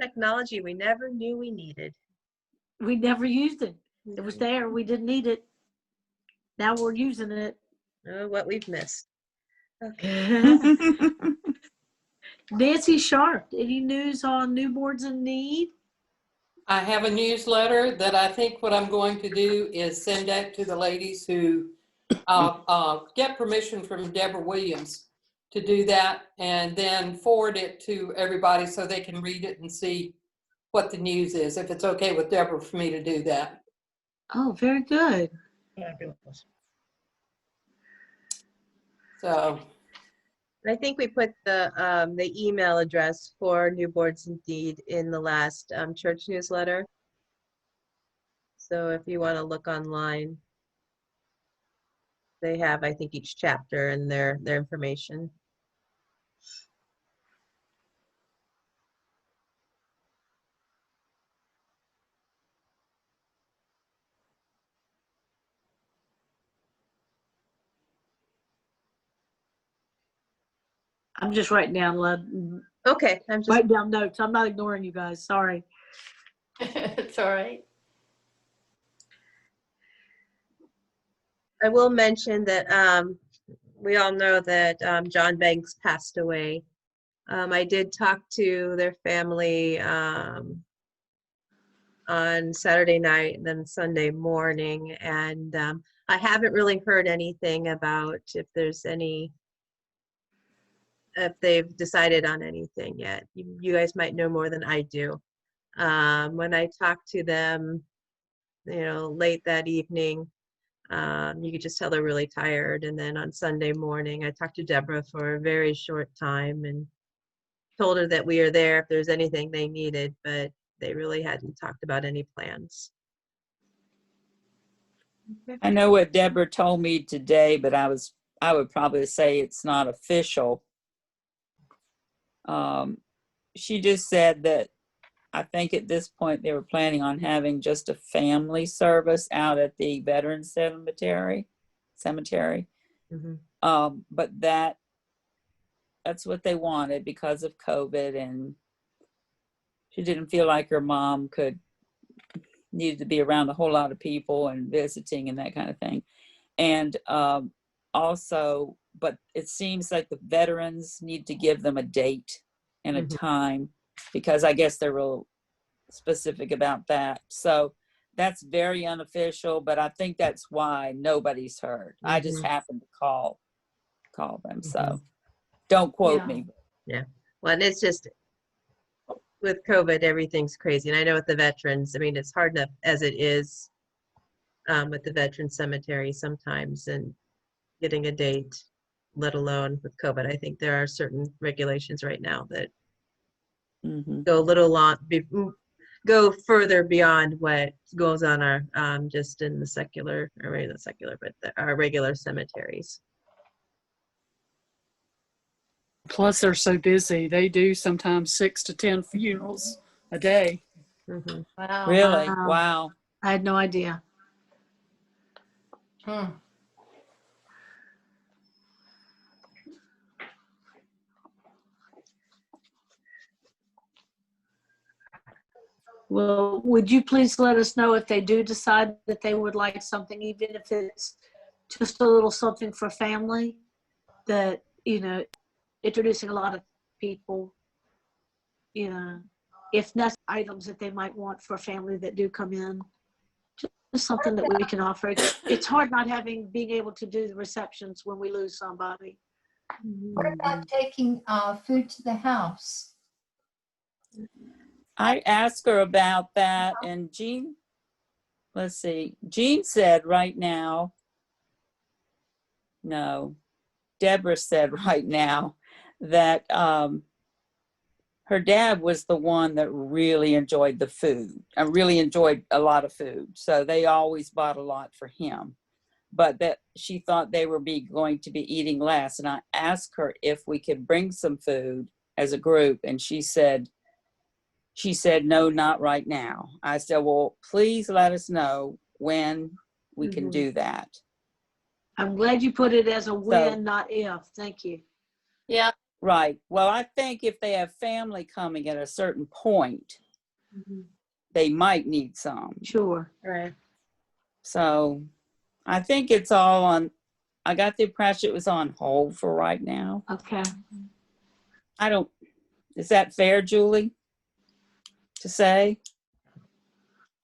A: Technology we never knew we needed.
B: We never used it. It was there. We didn't need it. Now we're using it.
A: Oh, what we've missed. Okay.
B: Nancy Sharp, any news on newborns in need?
K: I have a newsletter that I think what I'm going to do is send out to the ladies who get permission from Deborah Williams to do that, and then forward it to everybody so they can read it and see what the news is, if it's okay with Deborah for me to do that.
B: Oh, very good.
C: Fabulous.
K: So,
A: I think we put the email address for Newborns Indeed in the last church newsletter. So if you want to look online, they have, I think, each chapter and their information.
B: I'm just writing down,
A: Okay, I'm just,
B: writing down notes. I'm not ignoring you guys. Sorry.
D: It's all right.
A: I will mention that we all know that John Banks passed away. I did talk to their family on Saturday night and then Sunday morning, and I haven't really heard anything about if they've decided on anything yet. You guys might know more than I do. When I talked to them, late that evening, you could just tell they're really tired. And then on Sunday morning, I talked to Deborah for a very short time and told her that we are there if there's anything they needed, but they really hadn't talked about any plans.
I: I know what Deborah told me today, but I would probably say it's not official. She just said that I think at this point they were planning on having just a family service out at the Veterans Cemetery.
A: Mm-hmm.
I: But that's what they wanted because of COVID, and she didn't feel like her mom needed to be around a whole lot of people and visiting and that kind of thing. And also, but it seems like the veterans need to give them a date and a time, because I guess they're real specific about that. So that's very unofficial, but I think that's why nobody's heard. I just happened to call them. So don't quote me.
A: Yeah. Well, and it's just with COVID, everything's crazy. And I know with the veterans, I mean, it's hard enough as it is with the veteran cemetery sometimes, and getting a date, let alone with COVID. I think there are certain regulations right now that go a little long, go further beyond what goes on our just in the secular, or maybe not secular, but our regular cemeteries.
G: Plus, they're so busy. They do sometimes 6 to 10 funerals a day.
D: Wow.
I: Really? Wow.
B: I had no idea. Well, would you please let us know if they do decide that they would like something, even if it's just a little something for family, that, introducing a lot of people, if necessary, items that they might want for family that do come in, just something that we can offer. It's hard not being able to do the receptions when we lose somebody.
H: What about taking food to the house?
I: I asked her about that, and Jean said right now, no, Deborah said right now that her dad was the one that really enjoyed the food. I really enjoyed a lot of food. So they always bought a lot for him, but that she thought they were going to be eating less. And I asked her if we could bring some food as a group. And she said, no, not right now. I said, well, please let us know when we can do that.
B: I'm glad you put it as a when, not if. Thank you.
D: Yeah.
I: Right. Well, I think if they have family coming at a certain point, they might need some.
B: Sure.
A: Right.
I: So I think it's all on, I got the impression it was on hold for right now.
B: Okay.
I: Is that fair, Julie, to say?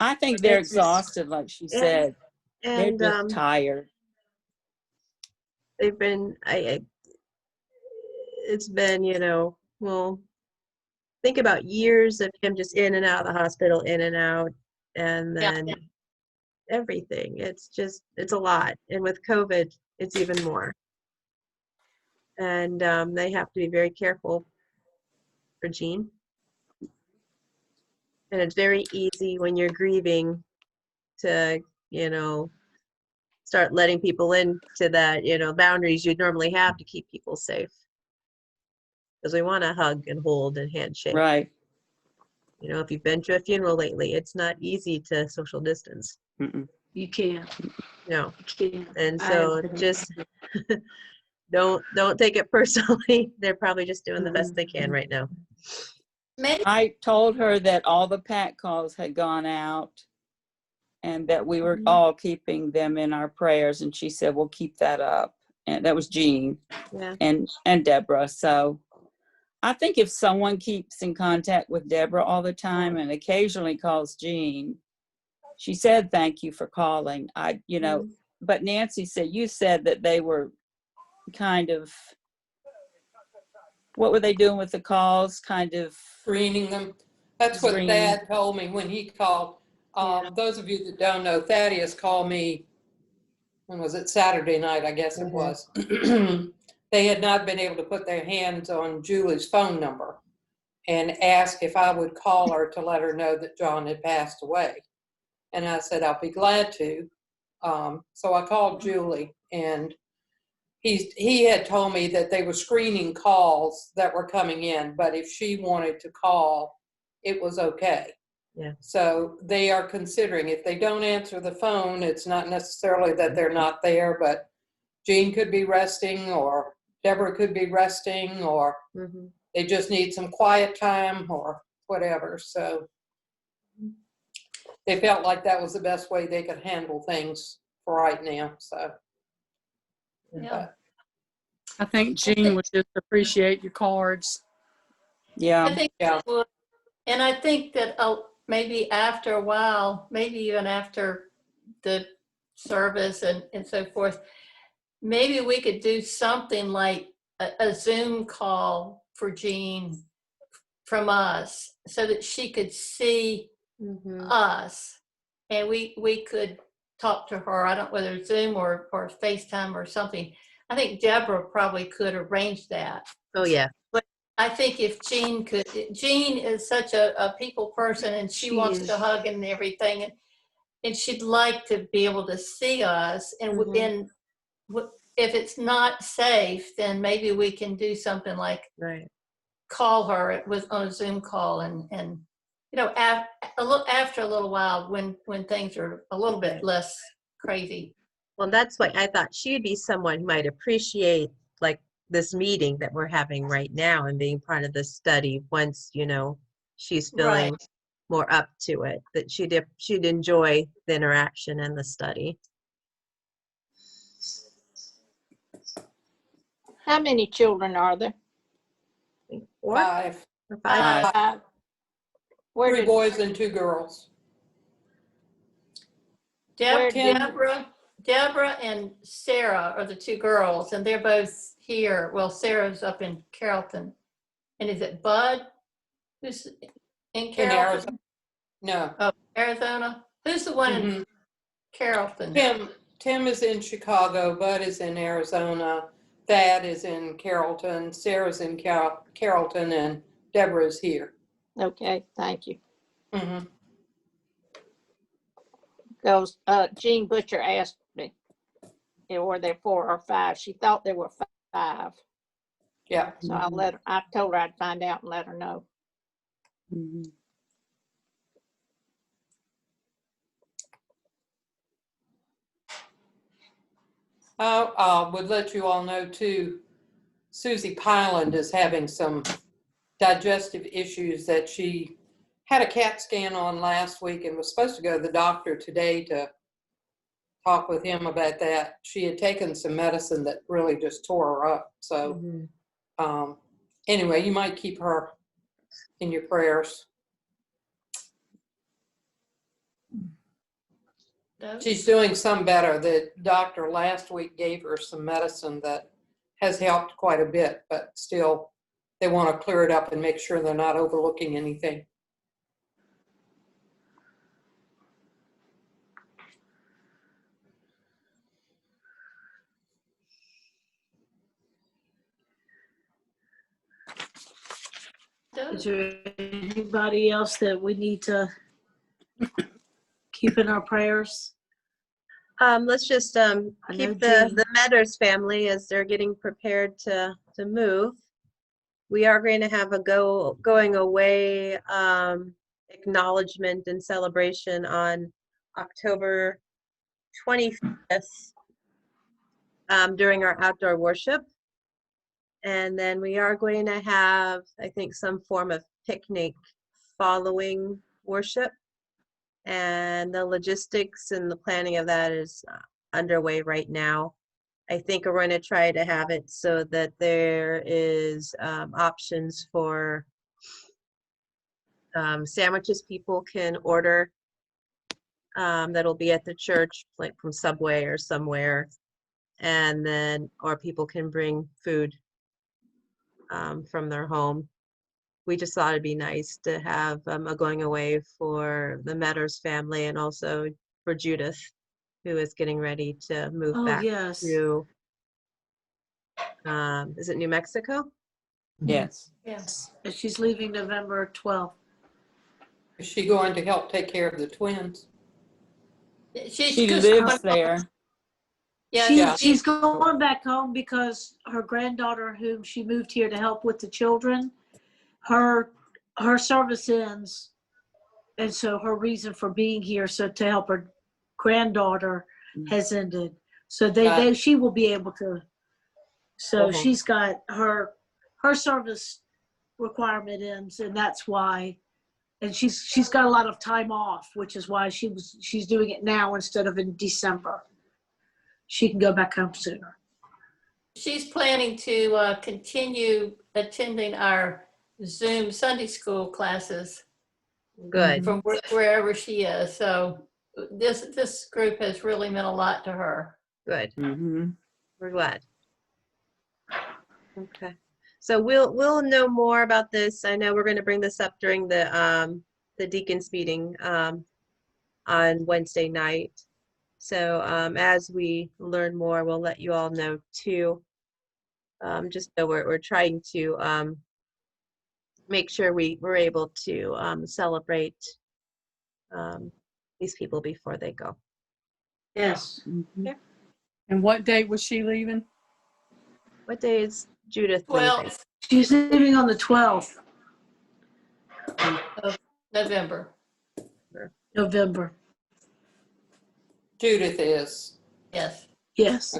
I: I think they're exhausted, like she said. They're
A: And
I: just tired.
A: they've been, it's been, well, think about years of him just in and out of the hospital, in and out, and then everything. It's a lot. And with COVID, it's even more. And they have to be very careful for Jean. And it's very easy when you're grieving to, start letting people into that, boundaries you'd normally have to keep people safe. Because we want to hug and hold and handshake.
I: Right.
A: If you've been to a funeral lately, it's not easy to social distance.
B: You can't.
A: No.
B: You can't.
A: And so just don't take it personally. They're probably just doing the best they can right now.
D: Maybe
I: I told her that all the PAC calls had gone out and that we were all keeping them in our prayers. And she said, we'll keep that up. And that was Jean
A: Yeah.
I: and Deborah. So I think if someone keeps in contact with Deborah all the time and occasionally calls Jean, she said, thank you for calling. But Nancy said, you said that they were kind of, what were they doing with the calls? Kind of
K: Screening them. That's what
I: Screening.
K: Thad told me when he called. Those of you that don't know, Thaddeus called me, when was it, Saturday night, I guess it was. They had not been able to put their hands on Julie's phone number and asked if I would call her to let her know that John had passed away. And I said, I'll be glad to. So I called Julie, and he had told me that they were screening calls that were coming in, but if she wanted to call, it was okay.
A: Yeah.
K: So they are considering, if they don't answer the phone, it's not necessarily that they're not there, but Jean could be resting, or Deborah could be resting, or they just need some quiet time or whatever. So they felt like that was the best way they could handle things for right now. So
D: yeah.
G: I think Jean would just appreciate your cards.
I: Yeah.
D: I think that would, and I think that maybe after a while, maybe even after the service and so forth, maybe we could do something like a Zoom call for Jean from us so that she could see us and we could talk to her. I don't know whether Zoom or FaceTime or something. I think Deborah probably could arrange that.
A: Oh, yeah.
D: But I think if Jean could, Jean is such a people person, and she wants to hug and everything, and she'd like to be able to see us. And if it's not safe, then maybe we can do something like call her on a Zoom call, and after a little while, when things are a little bit less crazy.
A: Well, that's why I thought she'd be someone who might appreciate like this meeting that we're having right now and being part of the study once, she's feeling more up to it, that she'd enjoy the interaction and the study.
J: How many children are there?
K: Five.
J: Where
K: 3
J: did,
K: boys and 2 girls.
D: Deborah and Sarah are the 2 girls, and they're both here. Well, Sarah's up in Carrollton. And is it Bud who's in Carrollton?
K: In Arizona. No.
D: Oh, Arizona? Who's the one in Carrollton?
K: Tim is in Chicago. Bud is in Arizona. Thad is in Carrollton. Sarah's in Carrollton, and Deborah's here.
J: okay, thank you.
K: Mm-hmm.
J: Because Jean Butcher asked me, were there 4 or 5? She thought there were 5.
K: Yeah.
J: So I told her I'd find out and let her know.
K: I would let you all know too, Susie Pyland is having some digestive issues that she had a CAT scan on last week and was supposed to go to the doctor today to talk with him about that. She had taken some medicine that really just tore her up. So anyway, you might keep her in your prayers. She's doing some better. The doctor last week gave her some medicine that has helped quite a bit, but still they want to clear it up and make sure they're not overlooking anything.
B: Is there anybody else that we need to keep in our prayers?
A: Let's just keep the Metters family as they're getting prepared to move. We are going to have a going away acknowledgement and celebration on October 25th during our outdoor worship. And then we are going to have, I think, some form of picnic following worship. And the logistics and the planning of that is underway right now. I think we're going to try to have it so that there is options for sandwiches people can order that'll be at the church, like from Subway or somewhere. And then, or people can bring food from their home. We just thought it'd be nice to have a going away for the Metters family and also for Judith, who is getting ready to move
B: Oh,
A: back
B: yes.
A: to, is it New Mexico?
I: Yes.
D: Yes.
B: And she's leaving November 12th.
K: Is she going to help take care of the twins?
I: She
D: She's
I: lives there.
D: Yeah,
K: Yeah.
B: She's going back home because her granddaughter, whom she moved here to help with the children, her service ends, and so her reason for being here, so to help her granddaughter, has ended. So she will be able to. So
K: Uh-huh.
B: she's got her service requirement ends, and that's why. And she's got a lot of time off, which is why she's doing it now instead of in December. She can go back home sooner.
D: She's planning to continue attending our Zoom Sunday school classes
A: Good.
D: from wherever she is. So this group has really meant a lot to her.
A: Good.
I: Mm-hmm.
A: We're glad. Okay. So we'll know more about this. I know we're going to bring this up during the deacons meeting on Wednesday night. So as we learn more, we'll let you all know too. Just so we're trying to make sure we're able to celebrate these people before they go.
B: Yes.
I: Mm-hmm.
A: Yeah.
G: And what date was she leaving?
A: What day is Judith
D: Well,
A: leaving?
B: She's leaving on the 12th,
D: of November.
B: November.
K: Judith is.
D: Yes.
B: Yes.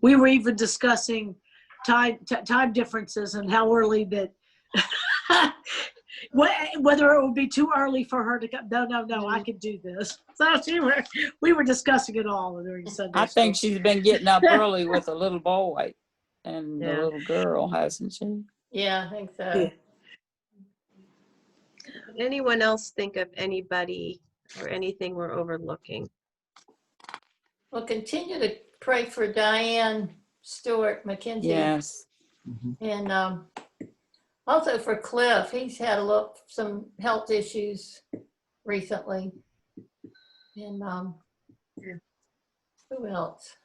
B: We were even discussing time differences and how early that whether it would be too early for her to come. No, I could do this. So we were discussing it all during Sunday
I: I think
B: school.
I: she's been getting up early with a little boy and the
A: Yeah.
I: little girl, hasn't she?
D: Yeah, I think so.
B: Yeah.
A: Anyone else think of anybody or anything we're overlooking?
D: We'll continue to pray for Diane Stewart McKenzie.
I: Yes.
D: And also for Cliff. He's had some health issues recently. And who else?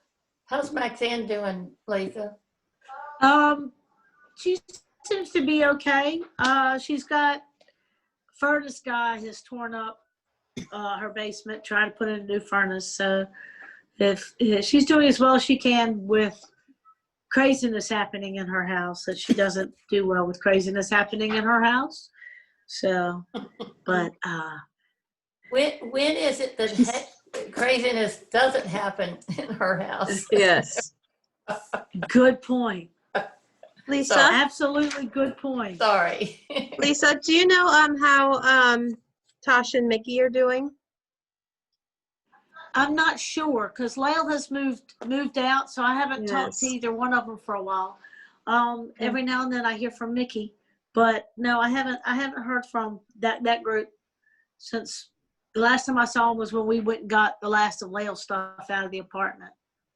D: How's Maxine doing, Lisa?
B: She seems to be okay. She's got furnace guy has torn up her basement, trying to put in a new furnace. So if she's doing as well as she can with craziness happening in her house, that she doesn't do well with craziness happening in her house. So, but
D: When is it that craziness doesn't happen in her house?
A: Yes.
B: good point.
A: Lisa?
D: Sorry.
B: Absolutely good point.
D: Sorry.
A: Lisa, do you know how Tosh and Mickey are doing?
B: I'm not sure because Lael has moved out, so I haven't talked to
A: Yes.
B: either one of them for a while. Every now and then I hear from Mickey, but no, I haven't heard from that group since the last time I saw them was when we went and got the last of Lael's stuff out of the apartment.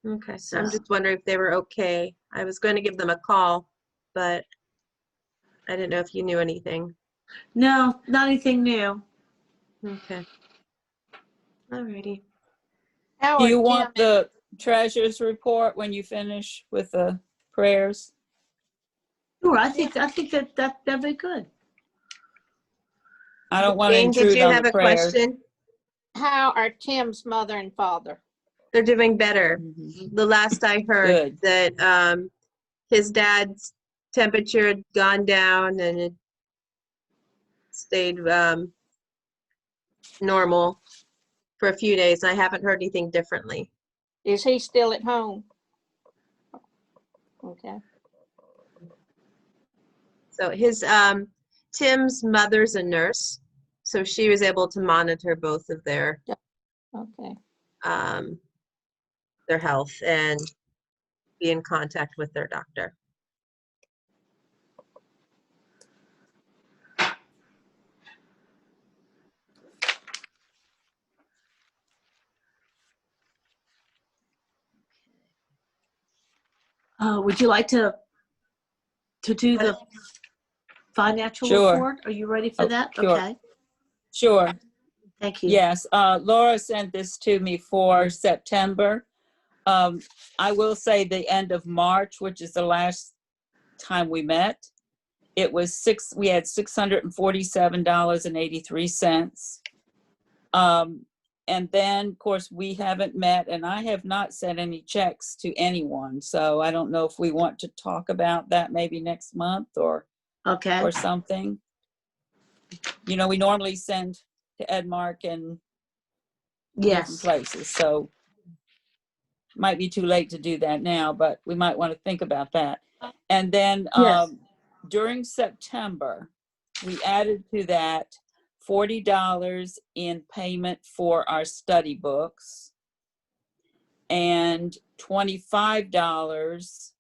A: Okay, so I'm just wondering if they were okay. I was going to give them a call, but I didn't know if you knew anything.
B: No, not anything new.
A: Okay. Alrighty.
I: Do you want the treasurer's report when you finish with the prayers?
B: Sure, I think that'd be good.
I: I don't want to
A: Jane, did
I: intrude
A: you
I: on
A: have
I: the
A: a
I: prayers.
A: question?
J: How are Tim's mother and father?
A: They're doing better.
I: Mhm.
A: The last I heard
I: Good.
A: that his dad's temperature had gone down and it stayed normal. for a few days. I haven't heard anything differently.
J: Is he still at home? Okay.
A: So Tim's mother's a nurse, so she was able to monitor both of their
J: Okay.
A: health and be in contact with their doctor.
B: Would you like to do the financial
I: Sure.
B: report? Are you ready for
I: Oh,
B: that?
I: sure.
B: Okay,
I: Sure.
B: thank you.
I: Yes, Laura sent this to me for September. I will say the end of March, which is the last time we met, we had $647.83. And then, of course, we haven't met, and I have not sent any checks to anyone. So I don't know if we want to talk about that maybe next month or
B: Okay,
I: something. You know, we normally send to Edmark and different
B: yes,
I: places, so might be too late to do that now, but we might want to think about that. And then
B: yes.
I: during September, we added to that $40 in payment for our study books and $25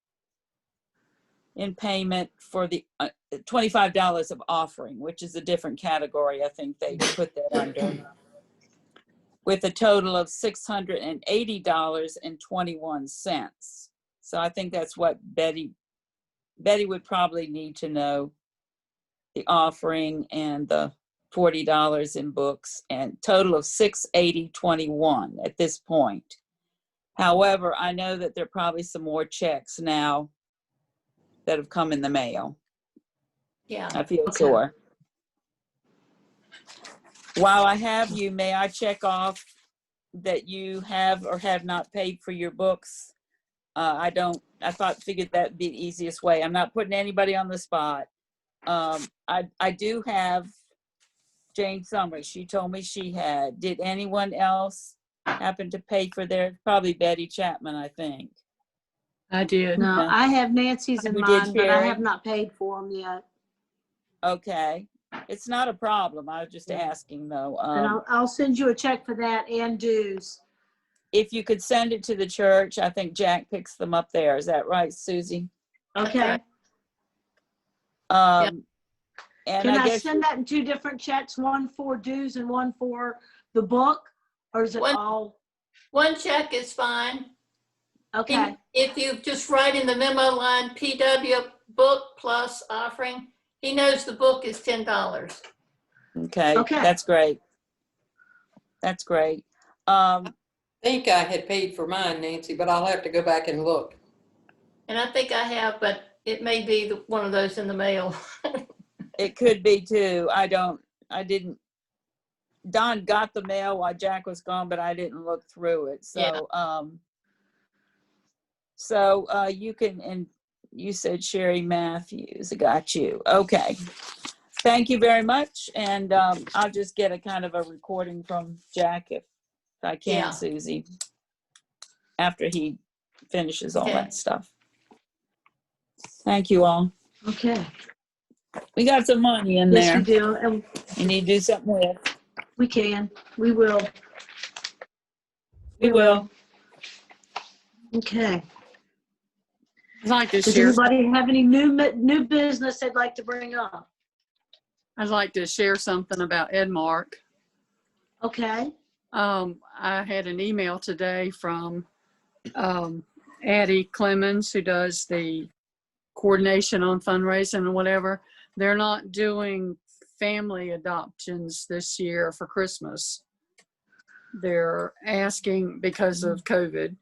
I: in payment for the $25 of offering, which is a different category. I think they put that under, with a total of $680.21. So I think that's what Betty would probably need to know, the offering and the $40 in books, and total of $680.21 at this point. However, I know that there are probably some more checks now that have come in the mail.
D: Yeah.
I: I feel
B: Okay.
I: sure. While I have you, may I check off that you have or have not paid for your books? Figured that'd be the easiest way. I'm not putting anybody on the spot. I do have Jane Summers. She told me she had. Did anyone else happen to pay for theirs? Probably Betty Chapman, I think.
G: I did.
B: No,
I: Yeah.
B: I have Nancy's in
I: You did,
B: mine, but I
I: Sherry?
B: have not paid for them yet.
I: Okay. It's not a problem. I was just asking though.
B: And I'll send you a check for that and dues.
I: If you could send it to the church, I think Jack picks them up there. Is that right, Susie?
B: Okay.
I: And
B: Can I
I: guess
B: send that in two different checks, one for dues and one for the book? Or is it all?
D: One check is fine.
B: Okay,
D: If you just write in the memo line, PW book plus offering, he knows the book is $10.
I: Okay,
B: Okay.
I: that's great. That's great.
K: I think I had paid for mine, Nancy, but I'll have to go back and look.
D: And I think I have, but it may be one of those in the mail.
I: It could be too. I didn't. Don got the mail while Jack was gone, but I didn't look through it. So, you can, and you said Sherry Matthews. I got you. Okay. Thank you very much. And I'll just get a kind of a recording from Jack if I can,
D: Yeah.
I: Susie, after he finishes all
D: Okay.
I: that stuff. Thank you all.
B: okay.
I: We got some money in
B: Yes,
I: there.
B: we do. And
I: You need to do something with.
B: we can. We will.
I: We will.
B: Okay.
G: I'd like to
B: Does
G: share.
B: anybody have any new business they'd like to bring up?
G: I'd like to share something about Edmark.
B: Okay.
G: I had an email today from Addie Clemens, who does the coordination on fundraising and whatever. They're not doing family adoptions this year for Christmas. They're asking, because of COVID,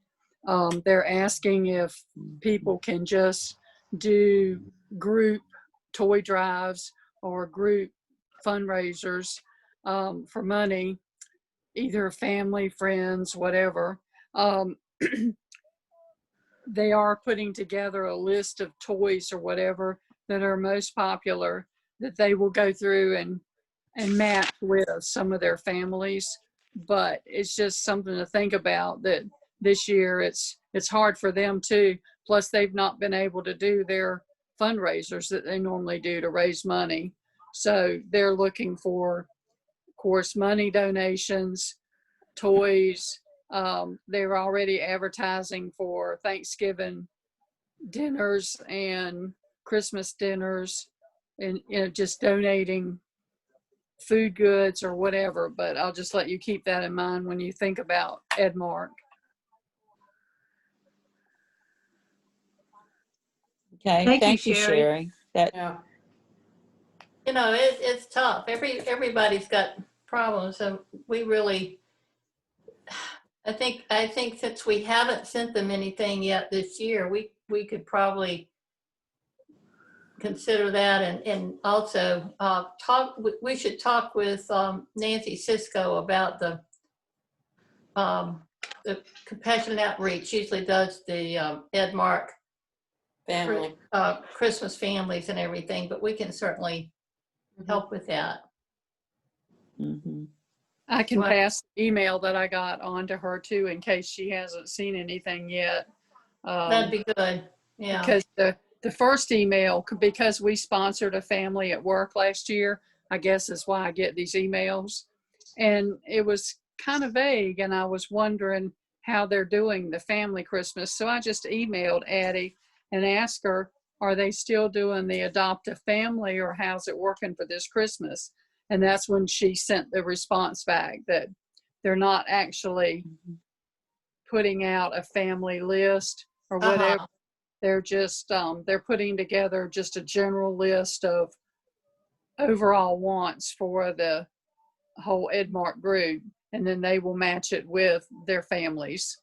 G: they're asking if people can just do group toy drives or group fundraisers for money, either family, friends, whatever. They are putting together a list of toys or whatever that are most popular that they will go through and match with some of their families. but it's just something to think about that this year it's hard for them too. Plus they've not been able to do their fundraisers that they normally do to raise money. So they're looking for, of course, money donations, toys. They're already advertising for Thanksgiving dinners and Christmas dinners, and just donating food goods or whatever. But I'll just let you keep that in mind when you think about Edmark.
I: Okay,
B: Thank you,
I: thank you,
B: Sherry.
I: Sherry. That,
K: Yeah.
D: You know, it's tough. Everybody's got problems, so we really, I think since we haven't sent them anything yet this year, we could probably consider that, and also we should talk with Nancy Cisco about the Compassionate Outreach usually does the Edmark
K: Family.
D: Christmas families and everything, but we can certainly help with that.
I: mhm.
G: I can
D: Right.
G: pass the email that I got on to her too, in case she hasn't seen anything yet.
D: That'd be good. Yeah.
G: Because the first email, because we sponsored a family at work last year, I guess is why I get these emails. And it was kind of vague, and I was wondering how they're doing the family Christmas. So I just emailed Addie and asked her, are they still doing the adopt a family, or how's it working for this Christmas? And that's when she sent the response back that they're not actually putting out a family list or whatever. They're just they're putting together just a general list of overall wants for the whole Edmark group, and then they will match it with their families.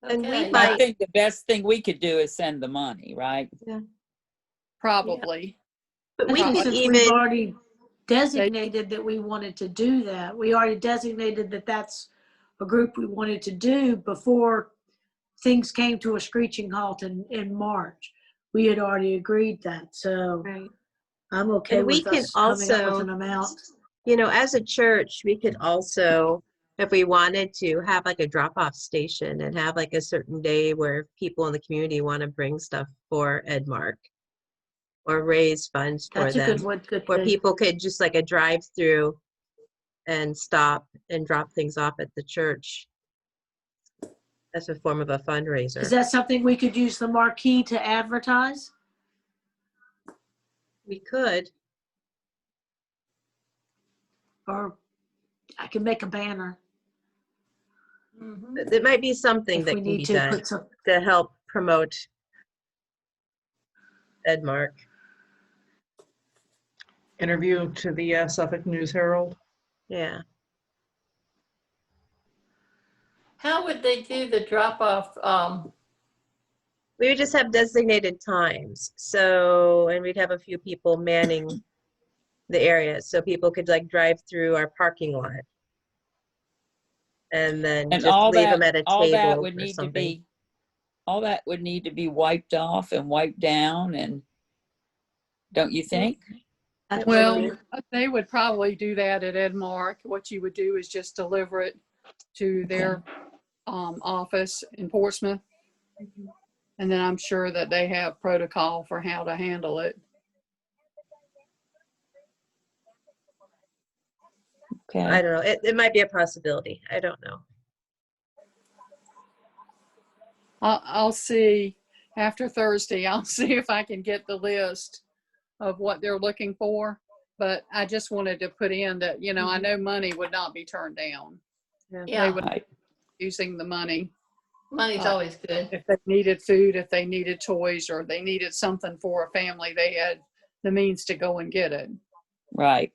A: And we
D: Okay.
A: might-
I: I think the best thing we could do is send the money, right?
G: Probably.
A: But we
B: Especially
A: could
B: since
A: even,
B: we've already designated that we wanted to do that. We already designated that that's a group we wanted to do before things came to a screeching halt in March. We had already agreed that, so
A: right.
B: I'm okay
A: And we
B: with
A: can
B: us coming up with
A: also,
B: an amount.
A: you know, as a church, we could also, if we wanted to, have like a drop-off station and have like a certain day where people in the community want to bring stuff for Edmark or raise funds for
B: That's a
A: them.
B: good one, good
A: Where
B: thing.
A: people could just like a drive-through and stop and drop things off at the church. That's a form of a fundraiser.
B: Is that something we could use the marquee to advertise?
A: We could.
B: Or I can make a banner
D: Mhm.
A: There might be something
B: if
A: that
B: we
A: can be
B: need to
A: done
B: put some.
A: to help promote Edmark.
C: Interview to the Suffolk News Herald.
A: Yeah.
D: How would they do the drop off?
A: We would just have designated times. So, and we'd have a few people manning the area so people could like drive through our parking lot. And then
I: And
A: just
I: all
A: leave
I: that,
A: them at a
I: all that
A: table
I: would
A: or
I: need to
A: something.
I: be, all that would need to be wiped off and wiped down, and don't you think?
G: Well, they would probably do that at Edmark. What you would do is just deliver it to their office in Portsmouth. And then I'm sure that they have protocol for how to handle it.
I: Okay.
A: I don't know. It might be a possibility. I don't know.
G: I'll see after Thursday. I'll see if I can get the list of what they're looking for. But I just wanted to put in that, you know, I know money would not be turned down. They
D: Yeah,
G: would
I: Right.
G: be using the money.
D: money's always good.
G: If they needed food, if they needed toys, or they needed something for a family, they had the means to go and get it.
I: Right.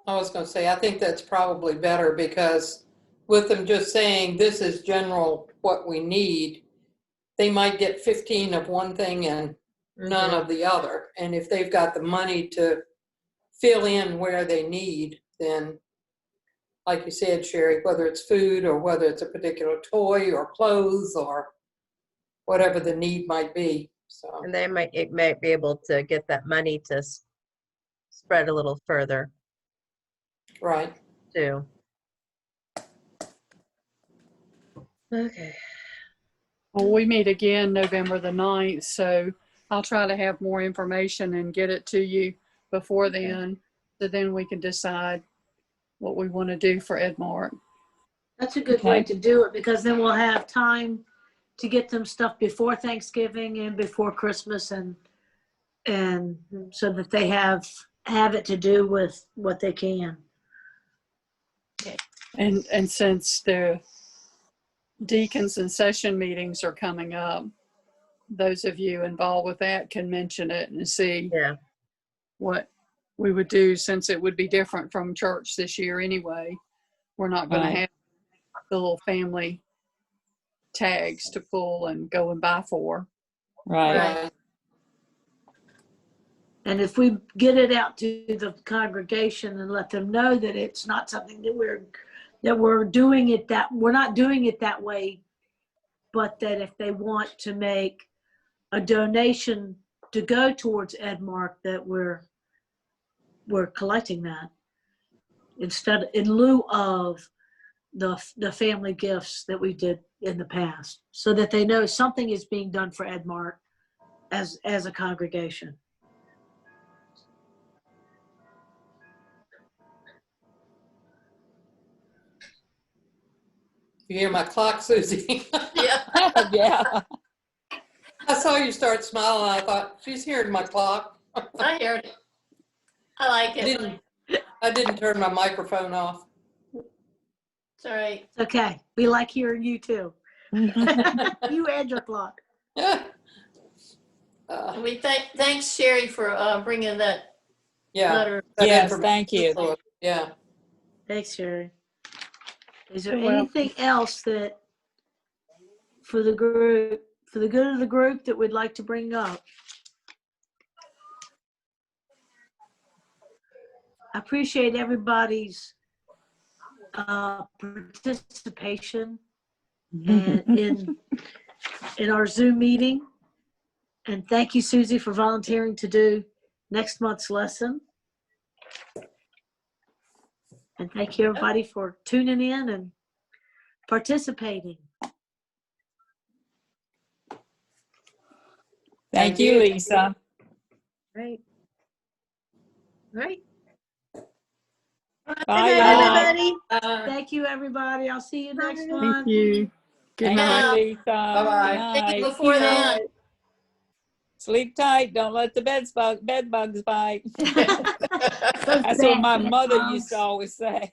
K: I was going to say, I think that's probably better, because with them just saying this is general what we need, they might get 15 of one thing and none of the other. And if they've got the money to fill in where they need, then like you said, Sherry, whether it's food or whether it's a particular toy or clothes or whatever the need might be. So,
A: And it might be able to get that money to spread a little further
K: Right.
A: too. Okay.
G: Well, we meet again November the 9th, so I'll try to have more information and get it to you before then, so then we can decide what we want to do for Edmark.
B: That's a good way to do it, because then we'll have time to get them stuff before Thanksgiving and before Christmas, and so that they have it to do with what they can.
G: And since the deacons and session meetings are coming up, those of you involved with that can mention it and see
A: Yeah.
G: what we would do, since it would be different from church this year anyway. We're not going
I: Right.
G: to have the little family tags to pull and go and buy for.
I: Right.
K: Right.
B: And if we get it out to the congregation and let them know that it's not something that we're doing it that, we're not doing it that way, but that if they want to make a donation to go towards Edmark, that we're collecting that in lieu of the family gifts that we did in the past, so that they know something is being done for Edmark as a congregation.
K: You hear my clock, Susie?
D: Yeah.
I: Yeah.
K: I saw you start smiling. I thought, she's hearing my clock.
D: I heard it. I like it.
K: I didn't turn my microphone off.
D: It's all right.
B: It's okay. We like hearing you too. You and your clock.
D: We thanks Sherry for bringing that
K: Yeah.
D: letter.
K: that
I: Yes,
K: information
I: thank you.
K: to us. Yeah.
B: Thanks, Sherry. Is there
G: You're welcome.
B: anything else that for the good of the group that we'd like to bring up? I appreciate everybody's participation in our Zoom meeting. And thank you, Susie, for volunteering to do next month's lesson. And thank you, everybody, for tuning in and participating.
I: Thank you, Lisa.
A: Right. Right.
I: Bye,
B: Good night,
I: y'all.
B: everybody.
K: Uh,
B: Thank you, everybody. I'll see you next
G: Thank
B: month.
G: you. Good
I: Thank
G: night.
I: you, Lisa.
K: Bye-bye.
I: Good
D: See you
I: night.
D: before then.
I: Sleep tight. Don't let the bed bugs bite.
B: Those
I: That's what my
B: bad
I: mother
B: bugs.
I: used to always say.